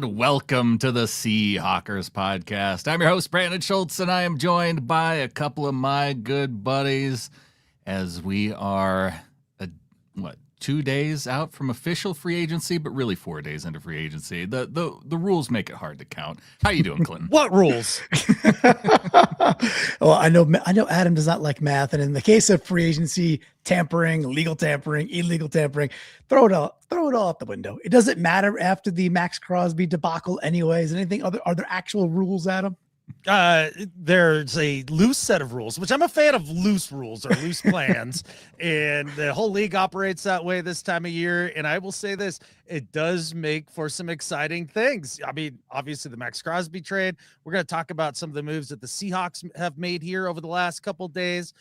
And welcome to the Seahawkers podcast. I'm your host, Brandon Schultz, and I am joined by a couple of my good buddies as we are, 2 days out from official free agency, but really 4 days into free agency. The rules make it hard to count. How you doing, Clinton? What rules? Well, I know Adam does not like math, and in the case of free agency, tampering, legal tampering, illegal tampering, throw it all out the window. It doesn't matter after the Maxx Crosby debacle anyways. Anything other? Are there actual rules, Adam? There's a loose set of rules, which I'm a fan of loose rules or loose plans. And the whole league operates that way this time of year. And I will say this, it does make for some exciting things. I mean, obviously the Maxx Crosby trade, we're going to talk about some of the moves that the Seahawks have made here over the last couple of days.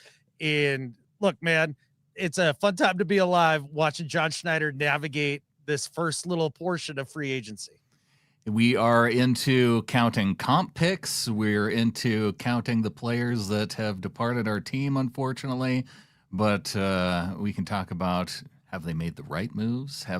And look, man, it's a fun time to be alive watching John Schneider navigate this first little portion of free agency. We are into counting comp picks. We're into counting the players that have departed our team, unfortunately. But we can talk about, have they made the right moves? Are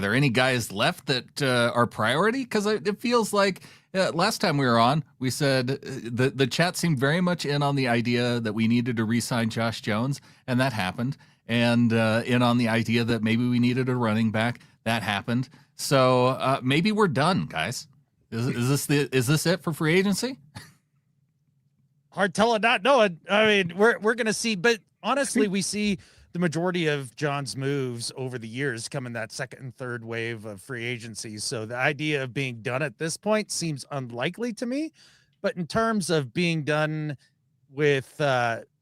there any guys left that are priority? Because it feels like last time we were on, we said the chat seemed very much in on the idea that we needed to re-sign Josh Jones, and that happened. And in on the idea that maybe we needed a running back. That happened. So maybe we're done, guys. Is this it for free agency? Hard telling, not knowing. I mean, we're going to see, but honestly, we see the majority of John's moves over the years come in that second and third wave of free agency. So the idea of being done at this point seems unlikely to me. But in terms of being done with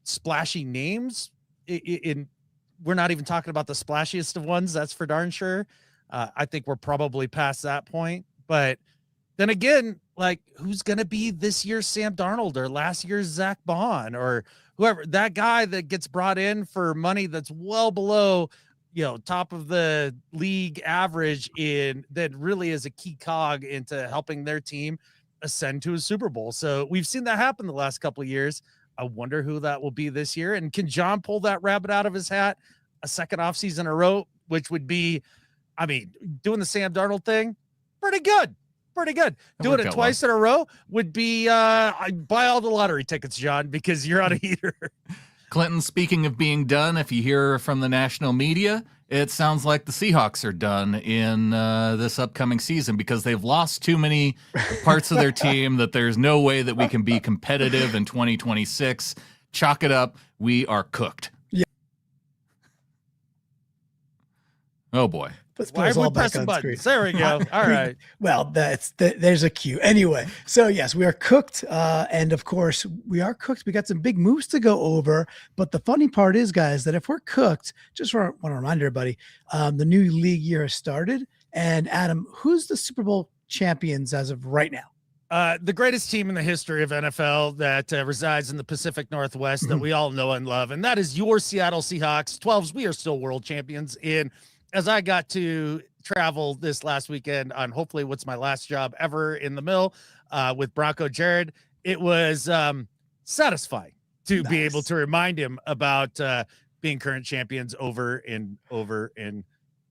splashy names, we're not even talking about the splashiest of ones. That's for darn sure. I think we're probably past that point. But then again, like, who's going to be this year's Sam Darnold or last year's Zach Bond or whoever, that guy that gets brought in for money that's well below, top of the league average that really is a key cog into helping their team ascend to a Super Bowl. So we've seen that happen the last couple of years. I wonder who that will be this year. And can John pull that rabbit out of his hat a second offseason in a row, which would be, I mean, doing the Sam Darnold thing, pretty good. Doing it twice in a row would be, I buy all the lottery tickets, John, because you're on a heater. Clinton, speaking of being done, if you hear from the national media, it sounds like the Seahawks are done in this upcoming season because they've lost too many parts of their team that there's no way that we can be competitive in 2026. Chalk it up. We are cooked. Yeah. Oh, boy. Why are we pressing buttons? There we go. All right. Well, there's a cue. Anyway, so yes, we are cooked. And of course, we are cooked. We got some big moves to go over. But the funny part is, guys, that if we're cooked, just want to remind everybody, the new league year has started. And Adam, who's the Super Bowl champions as of right now? The greatest team in the history of NFL that resides in the Pacific Northwest that we all know and love. And that is your Seattle Seahawks. 12s, we are still world champions. As I got to travel this last weekend on hopefully what's my last job ever in the mill with Bronco Jared, it was satisfying to be able to remind him about being current champions over and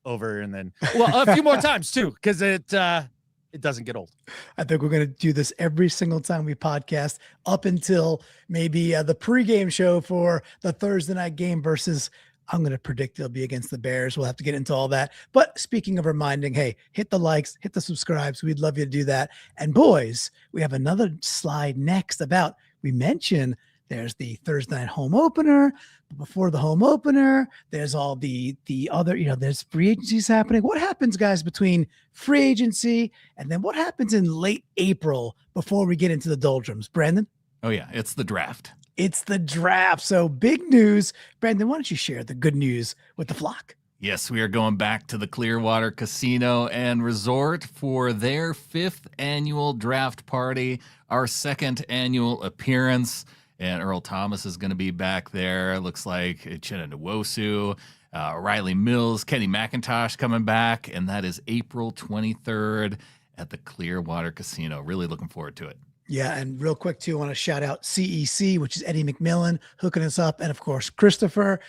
then, well, a few more times too, because it doesn't get old. I think we're going to do this every single time we podcast up until maybe the pregame show for the Thursday night game versus, I'm going to predict it'll be against the Bears. We'll have to get into all that. But speaking of reminding, hey, hit the likes, hit the subscribes. We'd love you to do that. And boys, we have another slide next about, we mentioned there's the Thursday night home opener. But before the home opener, there's all the other, there's free agencies happening. What happens, guys, between free agency and then what happens in late April before we get into the doldrums? Brandon? Oh, yeah, it's the draft. It's the draft. So big news. Brandon, why don't you share the good news with the flock? Yes, we are going back to the Clearwater Casino and Resort for their 5th annual draft party, our 2nd annual appearance. And Earl Thomas is going to be back there. It looks like Uchenna Nwosu, Riley Mills, Kenny McIntosh coming back. And that is April 23rd at the Clearwater Casino. Really looking forward to it. Yeah, and real quick too, I want to shout out CEC, which is Eddie McMillan, hooking us up, and of course Christopher.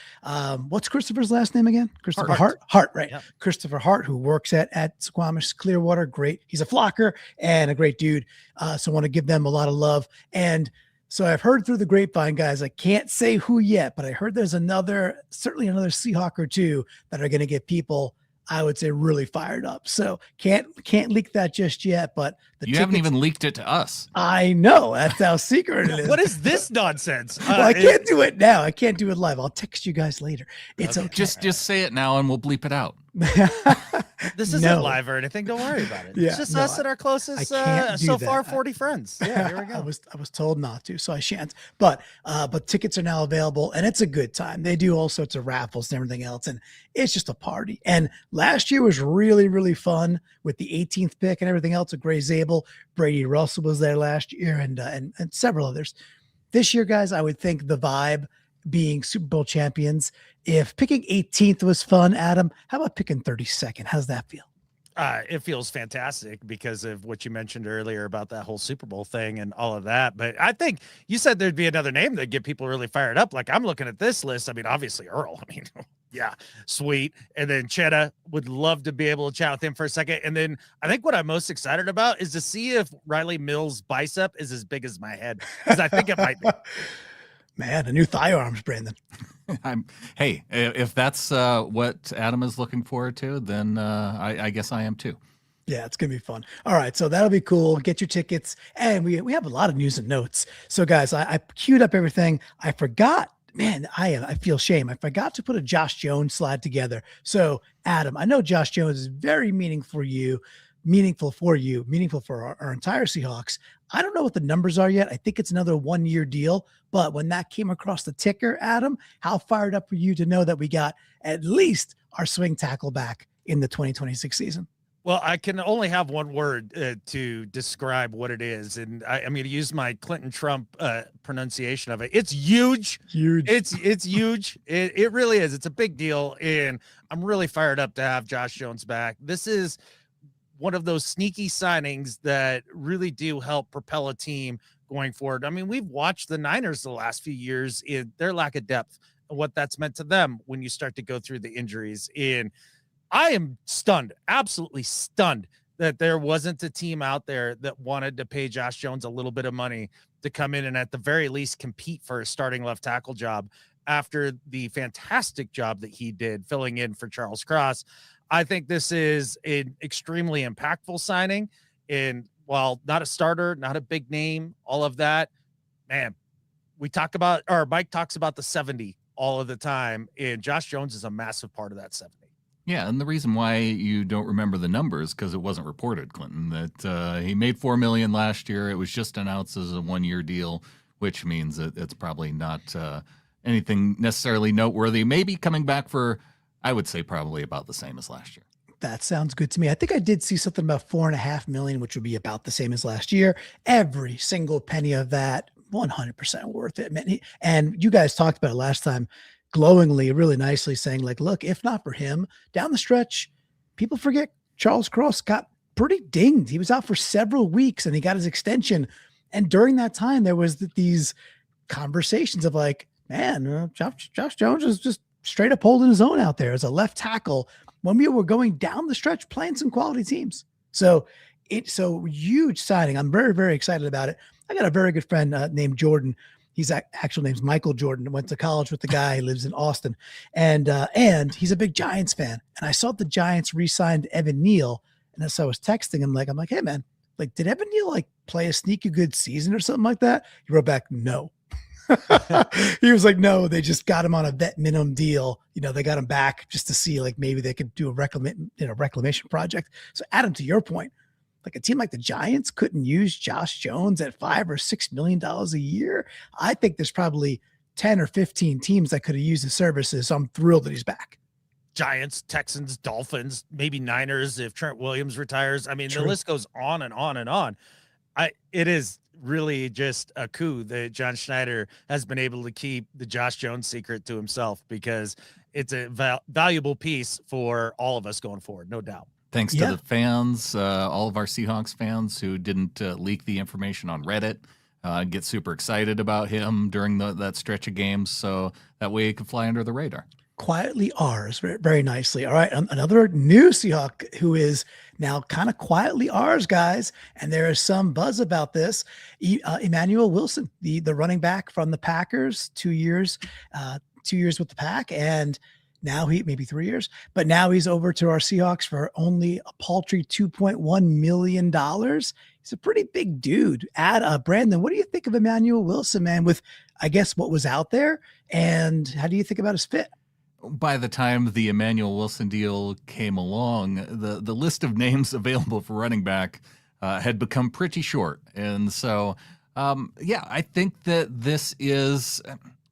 What's Christopher's last name again? Christopher Hart, right? Yep. Christopher Hart, who works at Squamish Clearwater. Great, he's a flocker and a great dude. So I want to give them a lot of love. And so I've heard through the grapevine, guys. I can't say who yet, but I heard there's certainly another Seahawk or two that are going to get people, I would say, really fired up. So can't leak that just yet, but you haven't even leaked it to us. I know, that's how secret it is. What is this nonsense? Well, I can't do it now. I can't do it live. I'll text you guys later. It's okay. Just say it now and we'll bleep it out. This isn't live or anything. Don't worry about it. Yeah, it's just us and our closest so far 40 friends. Yeah, here we go. I was told not to, so I shan't. But tickets are now available, and it's a good time. They do all sorts of raffles and everything else, and it's just a party. And last year was really, really fun with the 18th pick and everything else with Gray Zabel. Brady Russell was there last year, and several others. This year, guys, I would think the vibe being Super Bowl champions. If picking 18th was fun, Adam, how about picking 32nd? How's that feel? It feels fantastic because of what you mentioned earlier about that whole Super Bowl thing and all of that. But I think you said there'd be another name that get people really fired up. Like I'm looking at this list. I mean, obviously Earl. I mean, yeah, sweet. And then Cheddar, would love to be able to chat with him for a second. And then I think what I'm most excited about is to see if Riley Mills' bicep is as big as my head, because I think it might be. Man, a new thigh arms, Brandon. Hey, if that's what Adam is looking forward to, then I guess I am too. Yeah, it's going to be fun. All right, so that'll be cool. Get your tickets. And we have a lot of news and notes. So, guys, I queued up everything. I forgot. Man, I feel shame. I forgot to put a Josh Jones slide together. So, Adam, I know Josh Jones is very meaningful for you, meaningful for our entire Seahawks. I don't know what the numbers are yet. I think it's another 1-year deal. But when that came across the ticker, Adam, how fired up were you to know that we got at least our swing tackle back in the 2026 season? Well, I can only have one word to describe what it is. And I'm going to use my Clinton Trump pronunciation of it. It's huge. Huge. It's huge. It really is. It's a big deal. And I'm really fired up to have Josh Jones back. This is one of those sneaky signings that really do help propel a team going forward. I mean, we've watched the Niners the last few years in their lack of depth and what that's meant to them when you start to go through the injuries. And I am stunned, absolutely stunned, that there wasn't a team out there that wanted to pay Josh Jones a little bit of money to come in and at the very least compete for a starting left tackle job after the fantastic job that he did filling in for Charles Cross. I think this is an extremely impactful signing. And while not a starter, not a big name, all of that, man, Mike talks about the 70 all of the time. And Josh Jones is a massive part of that 70. Yeah, and the reason why you don't remember the numbers because it wasn't reported, Clinton, that he made $4 million last year. It was just announced as a 1-year deal, which means that it's probably not anything necessarily noteworthy. Maybe coming back for, I would say, probably about the same as last year. That sounds good to me. I think I did see something about $4.5 million, which would be about the same as last year. Every single penny of that, 100% worth it. Man, and you guys talked about it last time, glowingly, really nicely, saying like, look, if not for him, down the stretch, people forget Charles Cross got pretty dinged. He was out for several weeks and he got his extension. And during that time, there was these conversations of like, man, Josh Jones is just straight up holding his own out there as a left tackle when we were going down the stretch playing some quality teams. So it's so huge signing. I'm very, very excited about it. I got a very good friend named Jordan. His actual name's Michael Jordan. Went to college with the guy. He lives in Austin. And he's a big Giants fan. And I saw the Giants re-signed Evan Neal. And as I was texting him, I'm like, hey, man, like, did Evan Neal like play a sneaky good season or something like that? He wrote back, no. He was like, no, they just got him on a vet minimum deal. You know, they got him back just to see like maybe they could do a reclamation project. So Adam, to your point, like a team like the Giants couldn't use Josh Jones at $5 or $6 million a year. I think there's probably 10 or 15 teams that could have used his services. So I'm thrilled that he's back. Giants, Texans, Dolphins, maybe Niners if Trent Williams retires. I mean, True. The list goes on and on and on. It is really just a coup that John Schneider has been able to keep the Josh Jones secret to himself, because it's a valuable piece for all of us going forward, no doubt. Thanks to the fans, all of our Seahawks fans who didn't leak the information on Reddit, get super excited about him during that stretch of games, so that way he could fly under the radar. Quietly ours, very, very nicely. All right, another new Seahawk who is now kind of quietly ours, guys, and there is some buzz about this. Emanuel Wilson, the running back from the Packers, 2 years with the Pack, and now maybe 3 years, but now he's over to our Seahawks for only a paltry $2.1 million. He's a pretty big dude. Brandon, what do you think of Emanuel Wilson, man, with, I guess, what was out there, and how do you think about his fit? By the time the Emanuel Wilson deal came along, the list of names available for running back had become pretty short. And so, I think that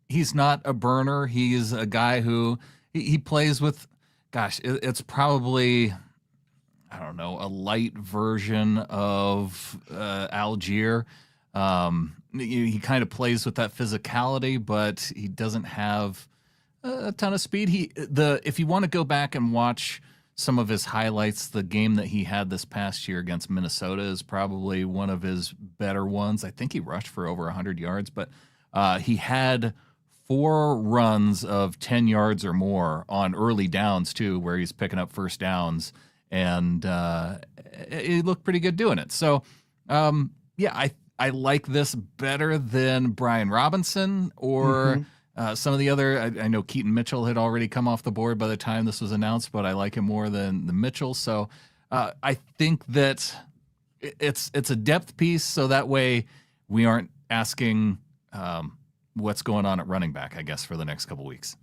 he's not a burner. He's a guy who he plays with, it's probably, I don't know, a light version of Algier. He kind of plays with that physicality, but he doesn't have a ton of speed. If you want to go back and watch some of his highlights, the game that he had this past year against Minnesota is probably one of his better ones. I think he rushed for over 100 yards, but he had 4 runs of 10 yards or more on early downs too, where he's picking up first downs, and he looked pretty good doing it. So, I like this better than Brian Robinson or some of the other. I know Keaton Mitchell had already come off the board by the time this was announced, but I like him more than the Mitchell. So I think that it's a depth piece, so that way we aren't asking what's going on at running back, I guess, for the next couple weeks.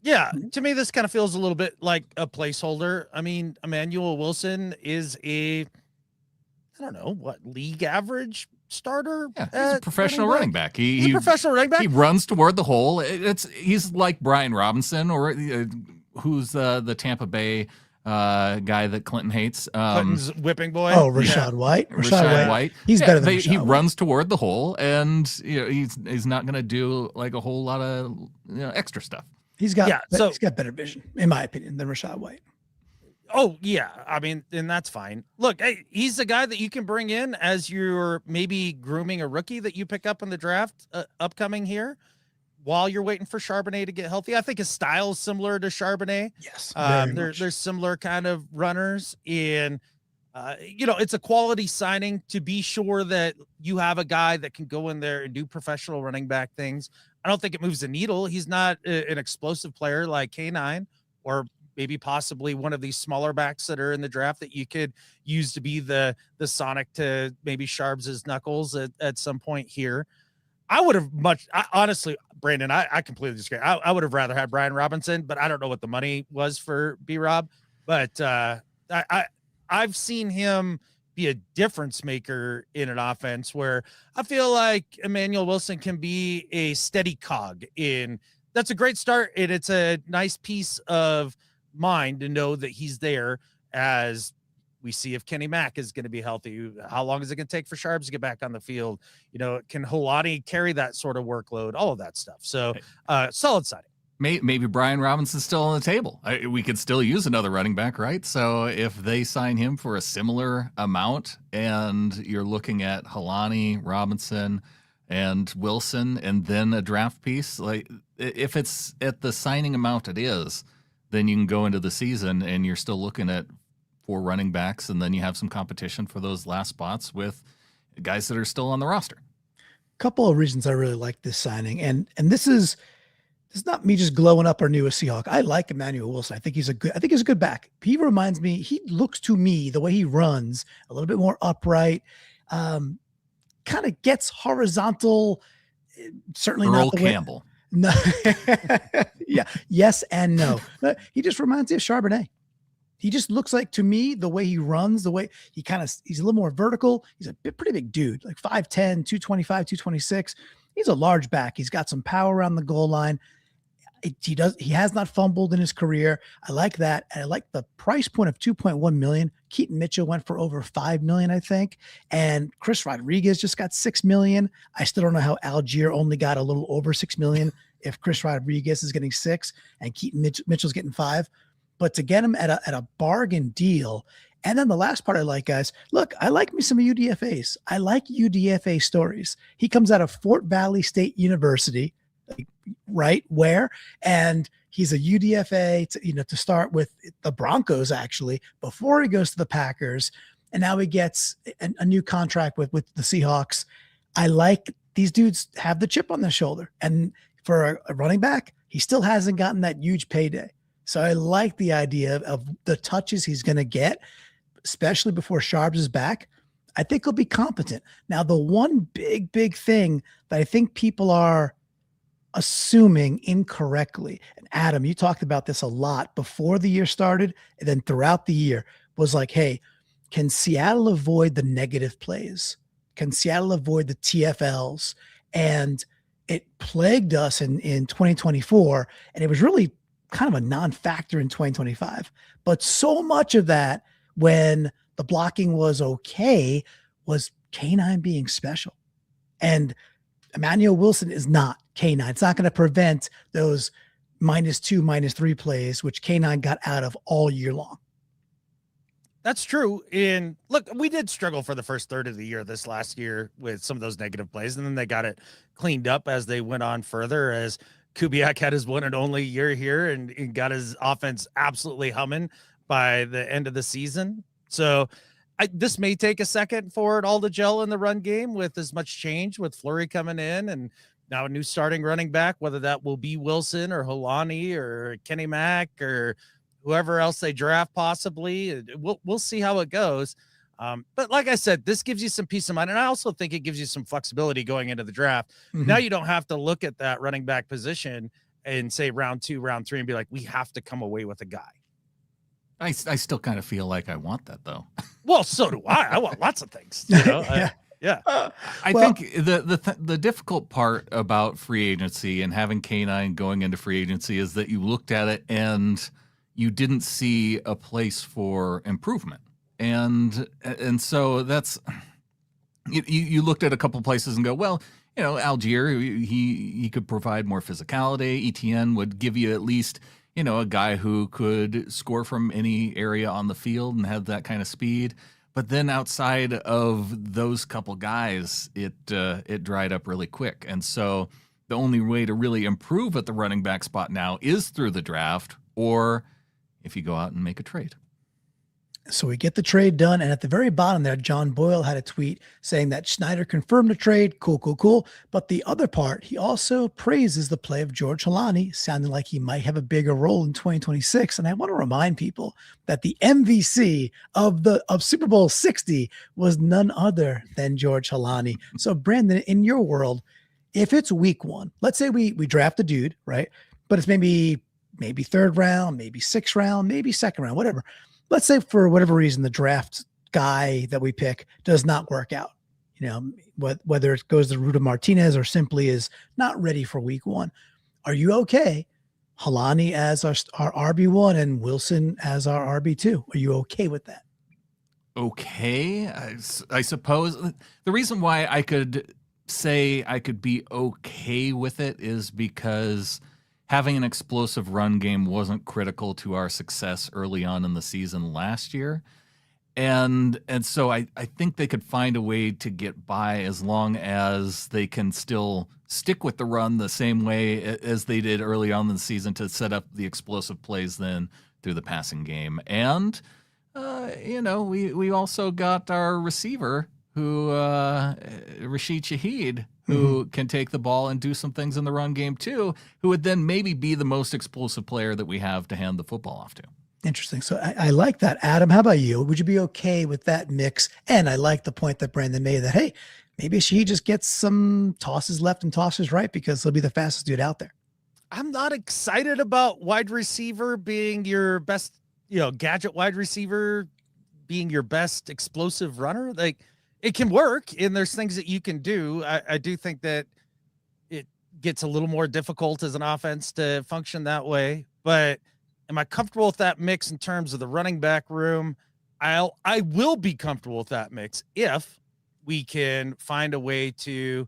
Yeah, to me, this kind of feels a little bit like a placeholder. I mean, Emanuel Wilson is I don't know, league average starter? Yeah, he's a professional running back. He's a professional running back. He runs toward the hole. He's like Brian Robinson, or who's the Tampa Bay guy that Clinton hates. Clinton's whipping boy. Oh, Rashad White. Rashad White. He's better than Rashad He White. runs toward the hole, and he's not going to do like a whole lot of extra stuff. He's got better vision, in my opinion, than Rashad White. Oh, yeah. I mean, and that's fine. Look, he's a guy that you can bring in as you're maybe grooming a rookie that you pick up in the draft upcoming here while you're waiting for Charbonnet to get healthy. I think his style is similar to Charbonnet. Yes. There's similar kind of runners, and it's a quality signing to be sure that you have a guy that can go in there and do professional running back things. I don't think it moves the needle. He's not an explosive player like K9 or maybe possibly one of these smaller backs that are in the draft that you could use to be the Sonic to maybe Sharps' Knuckles at some point here. I would have honestly, Brandon, I completely disagree. I would have rather had Brian Robinson, but I don't know what the money was for B-Rob. But I've seen him be a difference maker in an offense where I feel like Emanuel Wilson can be a steady cog in. That's a great start, and it's a nice piece of mind to know that he's there as we see if Kenny Mack is going to be healthy. How long is it going to take for Sharps to get back on the field? Can Holani carry that sort of workload? All of that stuff. So solid signing. Maybe Brian Robinson's still on the table. We could still use another running back, right? So if they sign him for a similar amount and you're looking at Holani, Robinson, and Wilson, and then a draft piece, like if it's at the signing amount it is, then you can go into the season and you're still looking at 4 running backs, and then you have some competition for those last spots with guys that are still on the roster. A couple of reasons I really like this signing, and this is not me just glowing up our newest Seahawk. I like Emanuel Wilson. I think he's a good back. He reminds me, he looks to me, the way he runs, a little bit more upright, kind of gets horizontal. Certainly Earl not the Campbell. Way, no, yeah, yes and no. But he just reminds me of Charbonnet. He just looks like, to me, the way he runs, the way he's a little more vertical. He's a pretty big dude, like 5'10", 225, 226. He's a large back. He's got some power around the goal line. He has not fumbled in his career. I like that. And I like the price point of $2.1 million. Keaton Mitchell went for over $5 million, I think. And Chris Rodriguez just got $6 million. I still don't know how Algier only got a little over $6 million if Chris Rodriguez is getting $6 and Keaton Mitchell's getting $5. but to get him at a bargain deal. And then the last part I like, guys, look, I like me some UDFAs. I like UDFA stories. He comes out of Fort Valley State University, right? And he's a UDFA to start with the Broncos, actually, before he goes to the Packers. And now he gets a new contract with the Seahawks. I like these dudes have the chip on their shoulder. And for a running back, he still hasn't gotten that huge payday. So I like the idea of the touches he's going to get, especially before Sharps is back. I think he'll be competent. Now, the one big thing that I think people are assuming incorrectly, and Adam, you talked about this a lot before the year started and then throughout the year, was like, hey, can Seattle avoid the negative plays? Can Seattle avoid the TFLs? And it plagued us in 2024, and it was really kind of a non-factor in 2025. But so much of that, when the blocking was okay, was K9 being special. And Emanuel Wilson is not K9. It's not going to prevent those -2, -3 plays, which K9 got out of all year long. That's true. And look, we did struggle for the first third of the year this last year with some of those negative plays, and then they got it cleaned up as they went on further, as Kubiak had his one and only year here and got his offense absolutely humming by the end of the season. So this may take a second for it all to gel in the run game with as much change with Fleury coming in and now a new starting running back, whether that will be Wilson or Holani or Kenny Mack or whoever else they draft possibly. We'll see how it goes. But like I said, this gives you some peace of mind. And I also think it gives you some flexibility going into the draft. Mm-hmm. Now you don't have to look at that running back position and say round 2, round 3, and be like, we have to come away with a guy. I still kind of feel like I want that, though. Well, so do I. I want lots of things. You know? Yeah. I think the difficult part about free agency and having K9 going into free agency is that you looked at it and you didn't see a place for improvement. And so that's you looked at a couple places and go, well, you know, Algier, he could provide more physicality. ETN would give you at least, you know, a guy who could score from any area on the field and have that kind of speed. But then outside of those couple guys, it dried up really quick. And so the only way to really improve at the running back spot now is through the draft, or if you go out and make a trade. So we get the trade done. And at the very bottom there, John Boyle had a tweet saying that Schneider confirmed the trade. Cool. But the other part, he also praises the play of George Holani, sounding like he might have a bigger role in 2026. And I want to remind people that the MVC of Super Bowl 60 was none other than George Holani. So Brandon, in your world, if it's week 1, let's say we draft a dude, right? But it's maybe 3rd round, maybe 6th round, maybe 2nd round, whatever. Let's say for whatever reason, the draft guy that we pick does not work out, you know, whether it goes the route of Martinez or simply is not ready for week 1. Are you okay? Holani as our RB1 and Wilson as our RB2. Are you okay with that? Okay. I suppose the reason why I could say I could be okay with it is because having an explosive run game wasn't critical to our success early on in the season last year. And so I think they could find a way to get by as long as they can still stick with the run the same way as they did early on in the season to set up the explosive plays then through the passing game. And, you know, we also got our receiver who, Rashid Shaheed, who can take the ball and do some things in the run game too, who would then maybe be the most explosive player that we have to hand the football off to. Interesting. So I like that. Adam, how about you? Would you be okay with that mix? And I like the point that Brandon made that, hey, maybe she just gets some tosses left and tosses right because he'll be the fastest dude out there. I'm not excited about wide receiver being your best, you know, gadget wide receiver being your best explosive runner. Like, it can work, and there's things that you can do. I do think that it gets a little more difficult as an offense to function that way. But am I comfortable with that mix in terms of the running back room? I will be comfortable with that mix if we can find a way to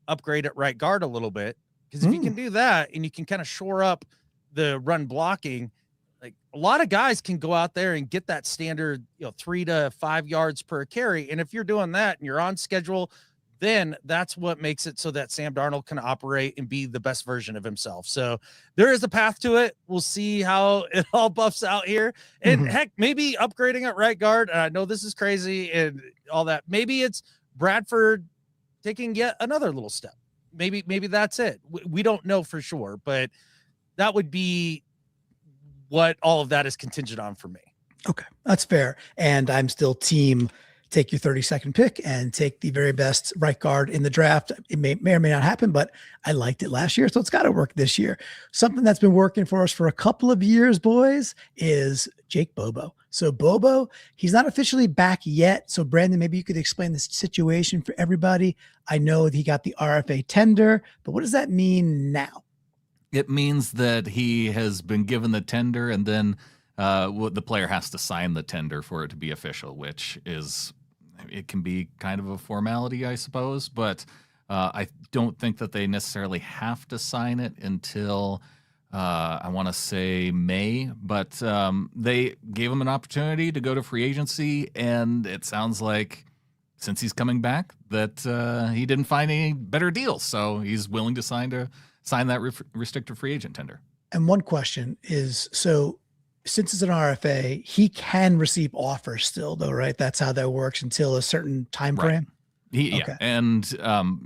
upgrade at right guard a little bit. Because if you can do that and you can kind of shore up the run blocking, like a lot of guys can go out there and get that standard, 3 to 5 yards per carry. And if you're doing that and you're on schedule, then that's what makes it so that Sam Darnold can operate and be the best version of himself. So there is a path to it. We'll see how it all buffs out here. And heck, maybe upgrading at right guard. I know this is crazy and all that. Maybe it's Bradford taking yet another little step. Maybe that's it. We don't know for sure, but that would be what all of that is contingent on for me. Okay, that's fair. And I'm still team take your 32nd pick and take the very best right guard in the draft. It may or may not happen, but I liked it last year, so it's got to work this year. Something that's been working for us for a couple of years, boys, is Jake Bobo. So Bobo, he's not officially back yet. So Brandon, maybe you could explain this situation for everybody. I know that he got the RFA tender, but what does that mean now? It means that he has been given the tender, and then the player has to sign the tender for it to be official, which is, it can be kind of a formality, I suppose, but I don't think that they necessarily have to sign it until I want to say May, but they gave him an opportunity to go to free agency, and it sounds like since he's coming back that he didn't find any better deals, so he's willing to sign that restricted free agent tender. And one question is, so since it's an RFA, he can receive offers still, though, right? That's how that works until a certain time frame. Right. Yeah, and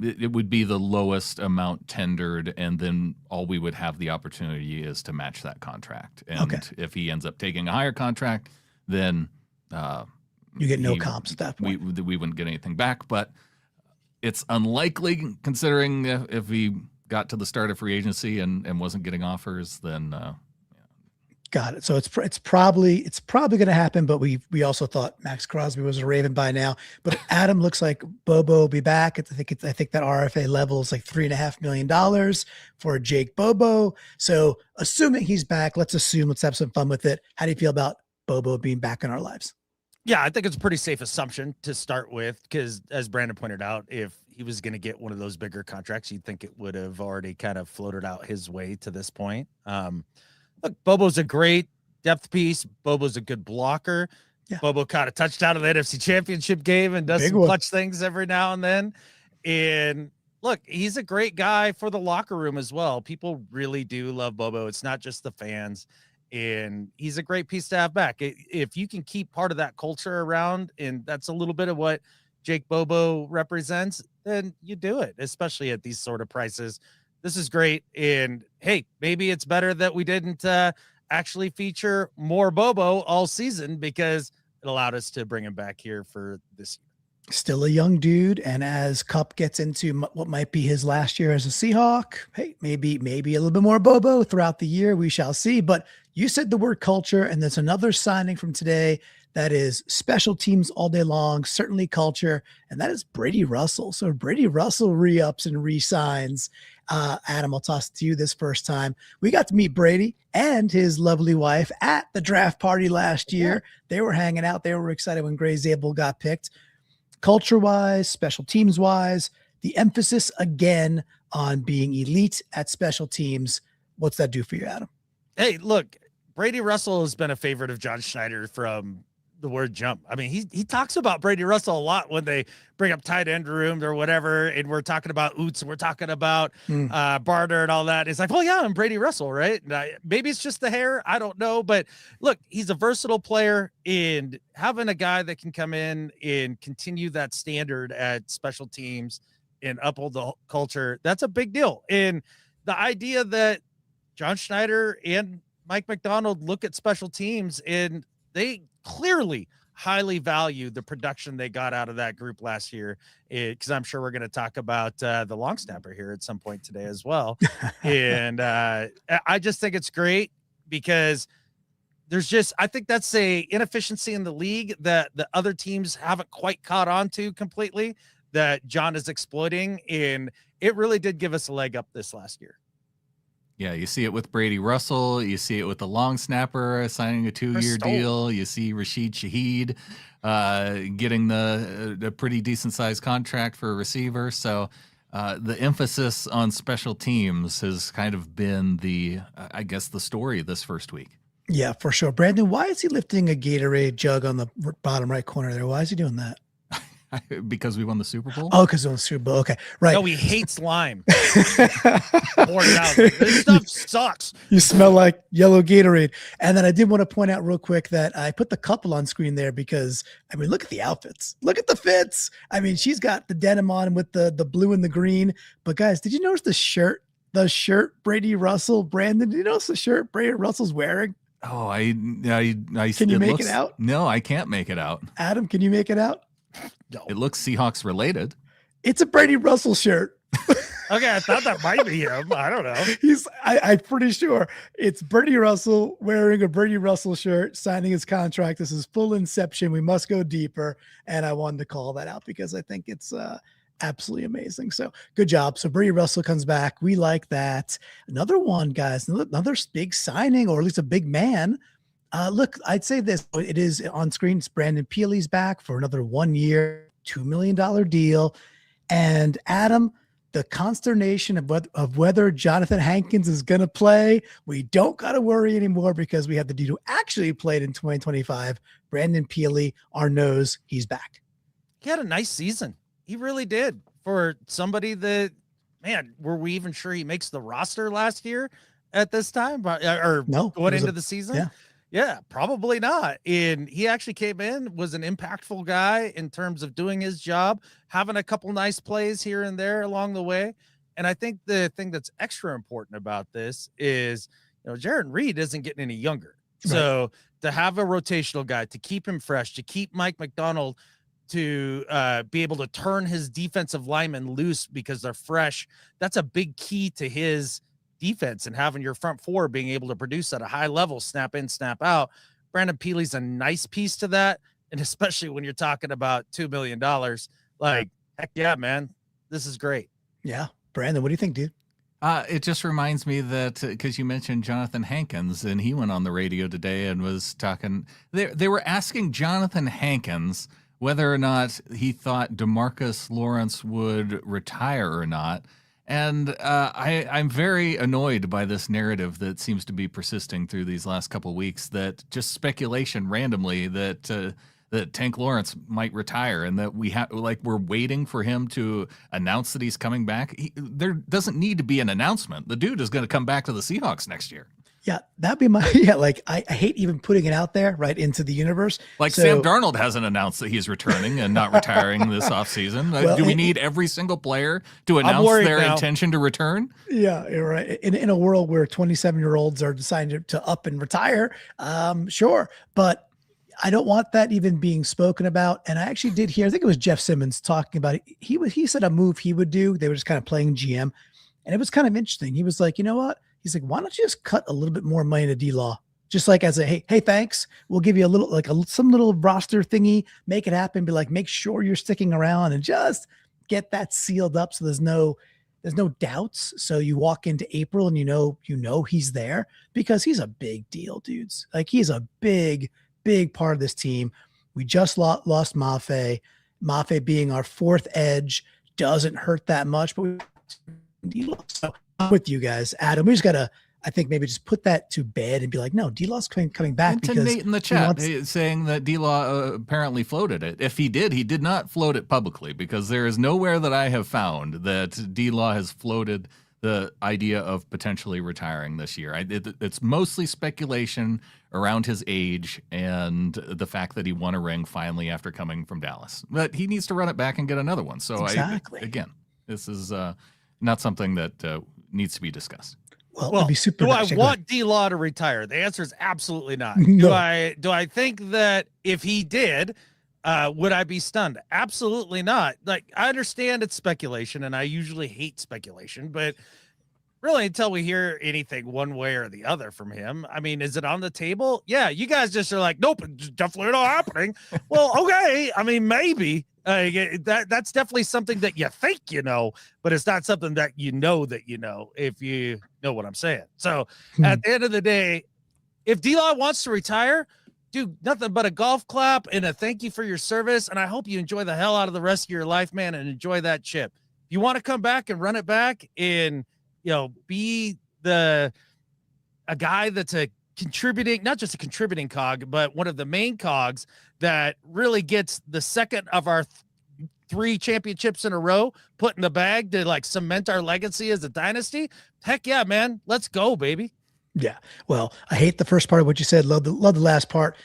it would be the lowest amount tendered, and then all we would have the opportunity is to match that contract. And if he ends up taking a higher contract, then you get no comps at that point. We wouldn't get anything back, but it's unlikely considering if he got to the start of free agency and wasn't getting offers, then got it. So it's probably going to happen, but we also thought Maxx Crosby was a Raven by now. But Adam, looks like Bobo will be back. I think that RFA level is like $3.5 million for Jake Bobo. So assuming he's back, let's have some fun with it. How do you feel about Bobo being back in our lives? Yeah, I think it's a pretty safe assumption to start with, because as Brandon pointed out, if he was going to get one of those bigger contracts, you'd think it would have already kind of floated out his way to this point. Look, Bobo's a great depth piece. Bobo's a good blocker. Yeah. Bobo caught a touchdown in the NFC Championship game and does some clutch things every now and then. And look, he's a great guy for the locker room as well. People really do love Bobo. It's not just the fans. And he's a great piece to have back. If you can keep part of that culture around, and that's a little bit of what Jake Bobo represents, then you do it, especially at these sort of prices. This is great. And hey, maybe it's better that we didn't actually feature more Bobo all season, because it allowed us to bring him back here for this year. Still a young dude. And as Kupp gets into what might be his last year as a Seahawk, hey, maybe a little bit more Bobo throughout the year. We shall see. But you said the word culture, and there's another signing from today that is special teams all day long, certainly culture, and that is Brady Russell. So Brady Russell re-ups and re-signs. Adam, I'll toss it to you this first time. We got to meet Brady and his lovely wife at the draft party last year. They were hanging out. They were excited when Gray Zabel got picked. Culture-wise, special teams-wise, the emphasis again on being elite at special teams. What's that do for you, Adam? Hey, look, Brady Russell has been a favorite of John Schneider from the word jump. I mean, he talks about Brady Russell a lot when they bring up tight end room or whatever, and we're talking about Oots and we're talking about Barter and all that. It's like, well, yeah, I'm Brady Russell, right? Maybe it's just the hair. I don't know. But look, he's a versatile player, and having a guy that can come in and continue that standard at special teams and uphold the culture, that's a big deal. And the idea that John Schneider and Mike McDonald look at special teams, and they clearly highly value the production they got out of that group last year, because I'm sure we're going to talk about the long snapper here at some point today as well. And I just think it's great, because I think that's a inefficiency in the league that the other teams haven't quite caught on to completely, that John is exploiting. And it really did give us a leg up this last year. Yeah, you see it with Brady Russell. You see it with the long snapper signing a 2-year deal. You see Rashid Shaheed getting the pretty decent sized contract for a receiver. So the emphasis on special teams has kind of been the story this first week. Yeah, for sure. Brandon, why is he lifting a Gatorade jug on the bottom right corner there? Why is he doing that? Because we won the Super Bowl. Oh, because it was Super Bowl. Okay, right. No, he hates lime. Poured it out. This stuff sucks. You smell like yellow Gatorade. And then I did want to point out real quick that I put the couple on screen there because, I mean, look at the outfits. Look at the fits. I mean, she's got the denim on with the blue and the green. But guys, did you notice the shirt? The shirt Brady Russell, Brandon, did you notice the shirt Brady Russell's wearing? Oh, I Can you make it out? No, I can't make it out. Adam, can you make it out? No. It looks Seahawks related. It's a Brady Russell shirt. Okay, I thought that might be him. I don't know. I'm pretty sure it's Brady Russell wearing a Brady Russell shirt, signing his contract. This is full Inception. We must go deeper. And I wanted to call that out because I think it's absolutely amazing. So good job. So Brady Russell comes back. We like that. Another one, guys, another big signing, or at least a big man. Look, I'd say this. It is on screen. It's Brandon Pili's back for another 1 year, $2 million deal. And Adam, the consternation of whether Jonathan Hankins is going to play, we don't got to worry anymore because we have the dude who actually played in 2025, Brandon Pili, our nose. He's back. He had a nice season. He really did. For somebody that, man, were we even sure he makes the roster last year at this time? Or No, going into the season? Yeah. Yeah, probably not. And he actually came in, was an impactful guy in terms of doing his job, having a couple nice plays here and there along the way. And I think the thing that's extra important about this is, Jaron Reed isn't getting any younger. Right. So to have a rotational guy, to keep him fresh, to keep Mike McDonald, to be able to turn his defensive linemen loose because they're fresh, that's a big key to his defense, and having your front four being able to produce at a high level, snap in, snap out. Brandon Pili's a nice piece to that. And especially when you're talking about $2 million, like, heck yeah, man, this is great. Yeah. Brandon, what do you think, dude? It just reminds me that because you mentioned Jonathan Hankins, and he went on the radio today and was talking. They were asking Jonathan Hankins whether or not he thought DeMarcus Lawrence would retire or not. And I'm very annoyed by this narrative that seems to be persisting through these last couple of weeks, that just speculation randomly that Tank Lawrence might retire, and that we're waiting for him to announce that he's coming back. There doesn't need to be an announcement. The dude is going to come back to the Seahawks next year. Yeah, that'd be my like I hate even putting it out there right into the universe. Like, Sam Darnold hasn't announced that he's returning and not retiring this offseason. Well, do we need every single player to announce their intention to return? Yeah, you're right. In a world where 27-year-olds are deciding to up and retire, sure. But I don't want that even being spoken about. And I actually did hear, I think it was Jeff Simmons talking about it. He said a move he would do. They were just kind of playing GM. And it was kind of interesting. He was like, you know what? He's like, why don't you just cut a little bit more money to D-Law? Just like as a, hey, thanks. We'll give you a little, like some little roster thingy, make it happen. Be like, make sure you're sticking around and just get that sealed up. So there's no doubts. So you walk into April and you know he's there because he's a big deal, dudes. Like, he's a big part of this team. We just lost Mafe. Mafe being our fourth edge doesn't hurt that much, but so I'm with you guys, Adam. We just gotta, I think, maybe just put that to bed and be like, no, D-Law's coming back. And to because Nate in the chat saying that D-Law apparently floated it. If he did not float it publicly, because there is nowhere that I have found that D-Law has floated the idea of potentially retiring this year. It's mostly speculation around his age and the fact that he won a ring finally after coming from Dallas. But he needs to run it back and get another one. So exactly. Again, this is not something that needs to be discussed. Well, it'd be super. Do I want D-Law to retire? The answer is absolutely not. No. Do I think that if he did, would I be stunned? Absolutely not. Like, I understand it's speculation, and I usually hate speculation, but really, until we hear anything one way or the other from him, I mean, is it on the table? Yeah, you guys just are like, nope, it's definitely not happening. Well, okay. I mean, maybe. That's definitely something that you think but it's not something that if you know what I'm saying. So at the end of the day, if D-Law wants to retire, dude, nothing but a golf clap and a thank you for your service. And I hope you enjoy the hell out of the rest of your life, man, and enjoy that chip. If you want to come back and run it back and, be a guy that's a contributing, not just a contributing cog, but one of the main cogs that really gets the second of our 3 championships in a row put in the bag to like cement our legacy as a dynasty. Heck yeah, man. Let's go, baby. Yeah. Well, I hate the first part of what you said. Love the last part.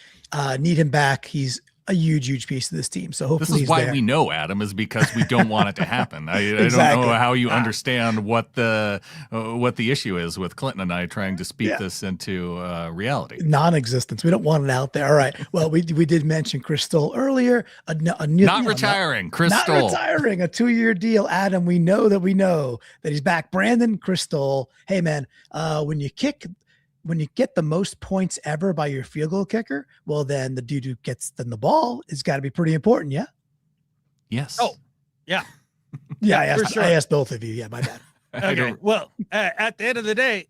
Need him back. He's a huge piece of this team. So hopefully this is why there. we know Adam is because we don't want it to happen. I Exactly. don't know how you understand what the issue is with Clinton and I trying to speak this into reality. Non-existence. We don't want it out there. All right. Well, we did mention Chris Stoll earlier. Not retiring. Chris not Stoll. retiring. A 2-year deal. Adam, we know that he's back. Brandon, Chris Stoll. Hey man, when you get the most points ever by your field goal kicker, well, then the dude who gets the ball has got to be pretty important. Yeah. Yes. Oh, yeah. Yeah. I asked both of you. Yeah. My bad. Okay. Well, at the end of the day,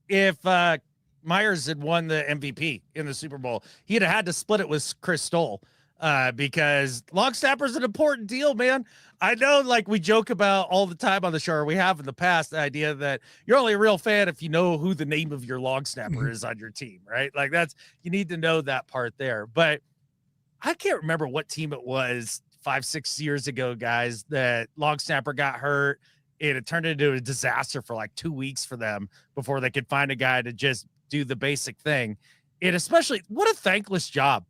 if Myers had won the MVP in the Super Bowl, he'd have had to split it with Chris Stoll because long snapper's an important deal, man. I know, like we joke about all the time on the show, or we have in the past, the idea that you're only a real fan if you know who the name of your long snapper is on your team, right? Like you need to know that part there. But I can't remember what team it was 5-6 years ago, guys, that long snapper got hurt. It turned into a disaster for like 2 weeks for them before they could find a guy to just do the basic thing. And especially, what a thankless job.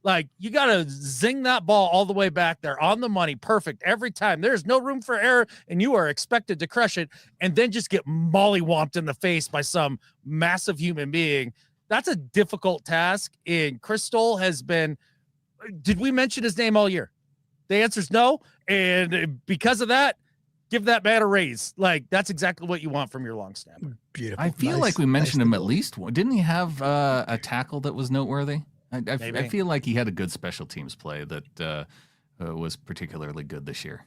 Like, you got to zing that ball all the way back there on the money. Perfect every time. There's no room for error, and you are expected to crush it and then just get mollywomped in the face by some massive human being. That's a difficult task. And Chris Stoll has been, did we mention his name all year? The answer is no. And because of that, give that man a raise. Like, that's exactly what you want from your long snapper. Beautiful. I feel like we mentioned him at least one. Didn't he have a tackle that was noteworthy? I feel like he had a good special teams play that was particularly good this year.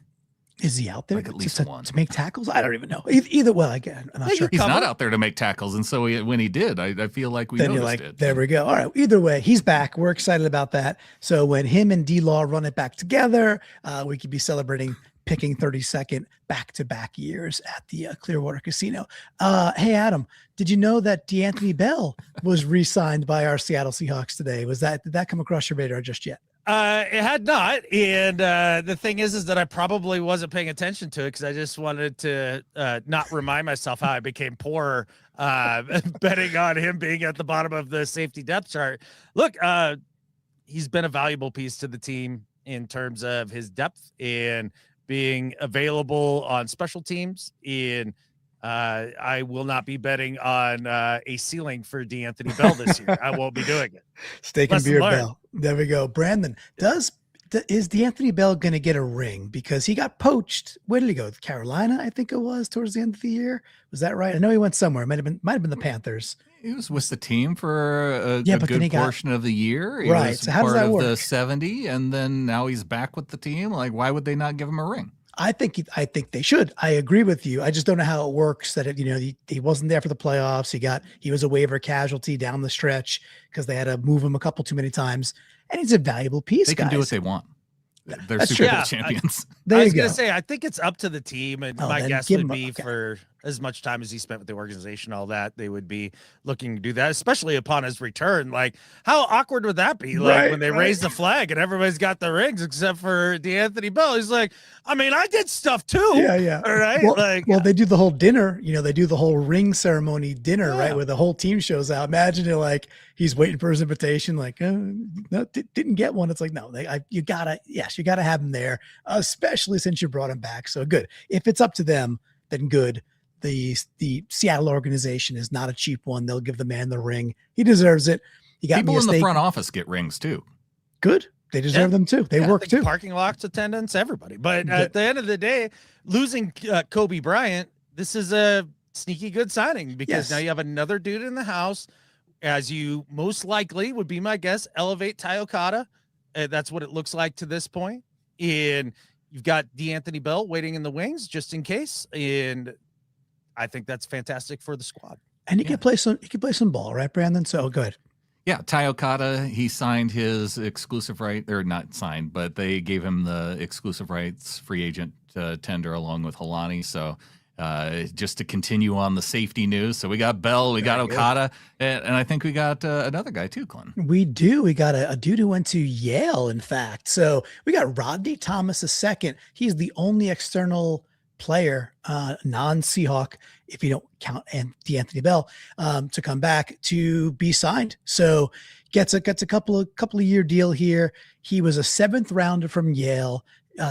Is he out there like at least one to make tackles? I don't even know. Either way, again, I'm not sure. He's not out there to make tackles, and so when he did, I feel like we noticed it. There we go. All right. Either way, he's back. We're excited about that. So when him and D-Law run it back together, we could be celebrating picking 32nd back-to-back years at the Clearwater Casino. Hey, Adam, did you know that DeAnthony Bell was re-signed by our Seattle Seahawks today? Did that come across your radar just yet? It had not. And the thing is that I probably wasn't paying attention to it because I just wanted to not remind myself how I became poor betting on him being at the bottom of the safety depth chart. Look, he's been a valuable piece to the team in terms of his depth and being available on special teams. And I will not be betting on a ceiling for DeAnthony Bell this year. I won't be doing it. Steak and beer Bell. There we go. Brandon, is DeAnthony Bell going to get a ring? Because he got poached. Where did he go? Carolina, I think it was, towards the end of the year. Was that right? I know he went somewhere. It might have been the Panthers. He was with the team for a good portion of the year. He was so how does that work? The 70, and then now he's back with the team. Like, why would they not give him a ring? I think they should. I agree with you. I just don't know how it works. That he wasn't there for the playoffs. He was a waiver casualty down the stretch because they had to move him a couple too many times. And he's a valuable piece. They can do what they want. They're Super Bowl champions. I was going to say, I think it's up to the team, and my guess would be for as much time as he spent with the organization, all that, they would be looking to do that, especially upon his return. Like, how awkward would that be? Like, when they raise the flag and everybody's got the rings except for DeAnthony Bell. He's like, I mean, I did stuff too. Yeah. All right. Well, they do the whole dinner, they do the whole ring ceremony dinner, right? Where the whole team shows out. Imagine it, like he's waiting for his invitation. Like, no, didn't get one. It's like, no, you gotta have him there, especially since you brought him back. So good. If it's up to them, then good. The Seattle organization is not a cheap one. They'll give the man the ring. He deserves it. People in the front office get rings too. Good. They deserve them too. They work too. Parking lots, attendants, everybody. But at the end of the day, losing Kobe Bryant, this is a sneaky good signing because now you have another dude in the house, as you most likely would be my guess, elevate Ty Okada. That's what it looks like to this point. And you've got DeAnthony Bell waiting in the wings just in case. And I think that's fantastic for the squad. And he can play some ball, right, Brandon? So go ahead. Yeah, Ty Okada, he signed his exclusive right, or not signed, but they gave him the exclusive rights free agent tender along with Helani. So just to continue on the safety news. So we got Bell, we got Okada, and I think we got another guy too, Clinton. We do. We got a dude who went to Yale, in fact. So we got Rodney Thomas II. He's the only external player, non-Seahawk, if you don't count Anthony Bell, to come back to be signed. So gets a couple of year deal here. He was a 7th rounder from Yale,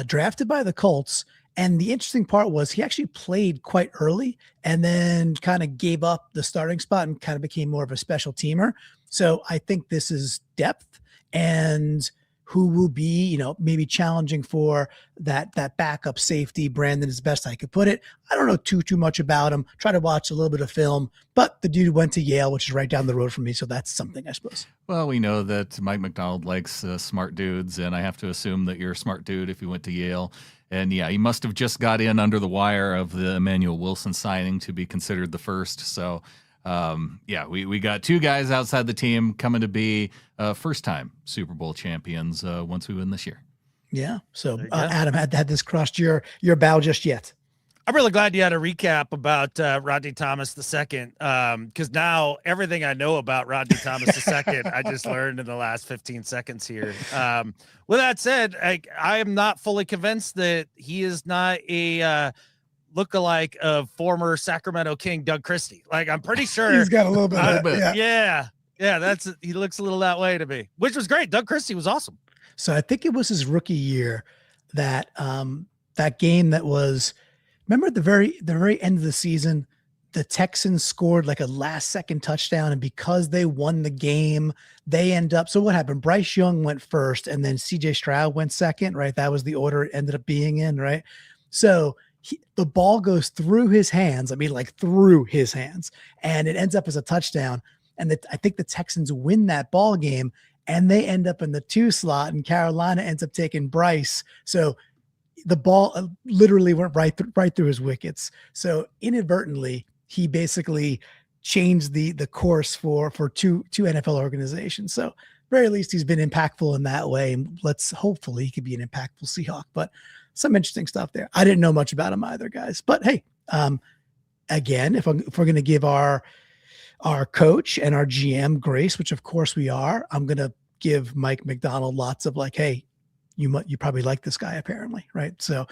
drafted by the Colts. And the interesting part was he actually played quite early and then kind of gave up the starting spot and kind of became more of a special teamer. So I think this is depth and who will be, maybe challenging for that backup safety. Brandon is best I could put it. I don't know too much about him. Try to watch a little bit of film, but the dude went to Yale, which is right down the road from me. So that's something, I suppose. Well, we know that Mike McDonald likes smart dudes, and I have to assume that you're a smart dude if you went to Yale. And yeah, he must have just got in under the wire of the Emanuel Wilson signing to be considered the first. So we got 2 guys outside the team coming to be first-time Super Bowl champions once we win this year. Yeah. So Adam, had this crossed your bow just yet? I'm really glad you had a recap about Rodney Thomas II, because now everything I know about Rodney Thomas II, I just learned in the last 15 seconds here. With that said, I am not fully convinced that he is not a lookalike of former Sacramento King Doug Christie. Like, I'm pretty sure he's got a little bit of that. Yeah, he looks a little that way to me, which was great. Doug Christie was awesome. So I think it was his rookie year that that game that was. Remember at the very end of the season, the Texans scored like a last-second touchdown, and because they won the game, they end up. So what happened? Bryce Young went first, and then C.J. Stroud went second, right? That was the order it ended up being in, right? So the ball goes through his hands. I mean, like through his hands, and it ends up as a touchdown. And I think the Texans win that ball game, and they end up in the 2 slot, and Carolina ends up taking Bryce. So the ball literally went right through his wickets. So inadvertently, he basically changed the course for two NFL organizations. So very least he's been impactful in that way. And hopefully he could be an impactful Seahawk, but some interesting stuff there. I didn't know much about him either, guys, but hey, again, if we're going to give our coach and our GM grace, which of course we are, I'm going to give Mike McDonald lots of like, hey, you probably like this guy apparently, right? So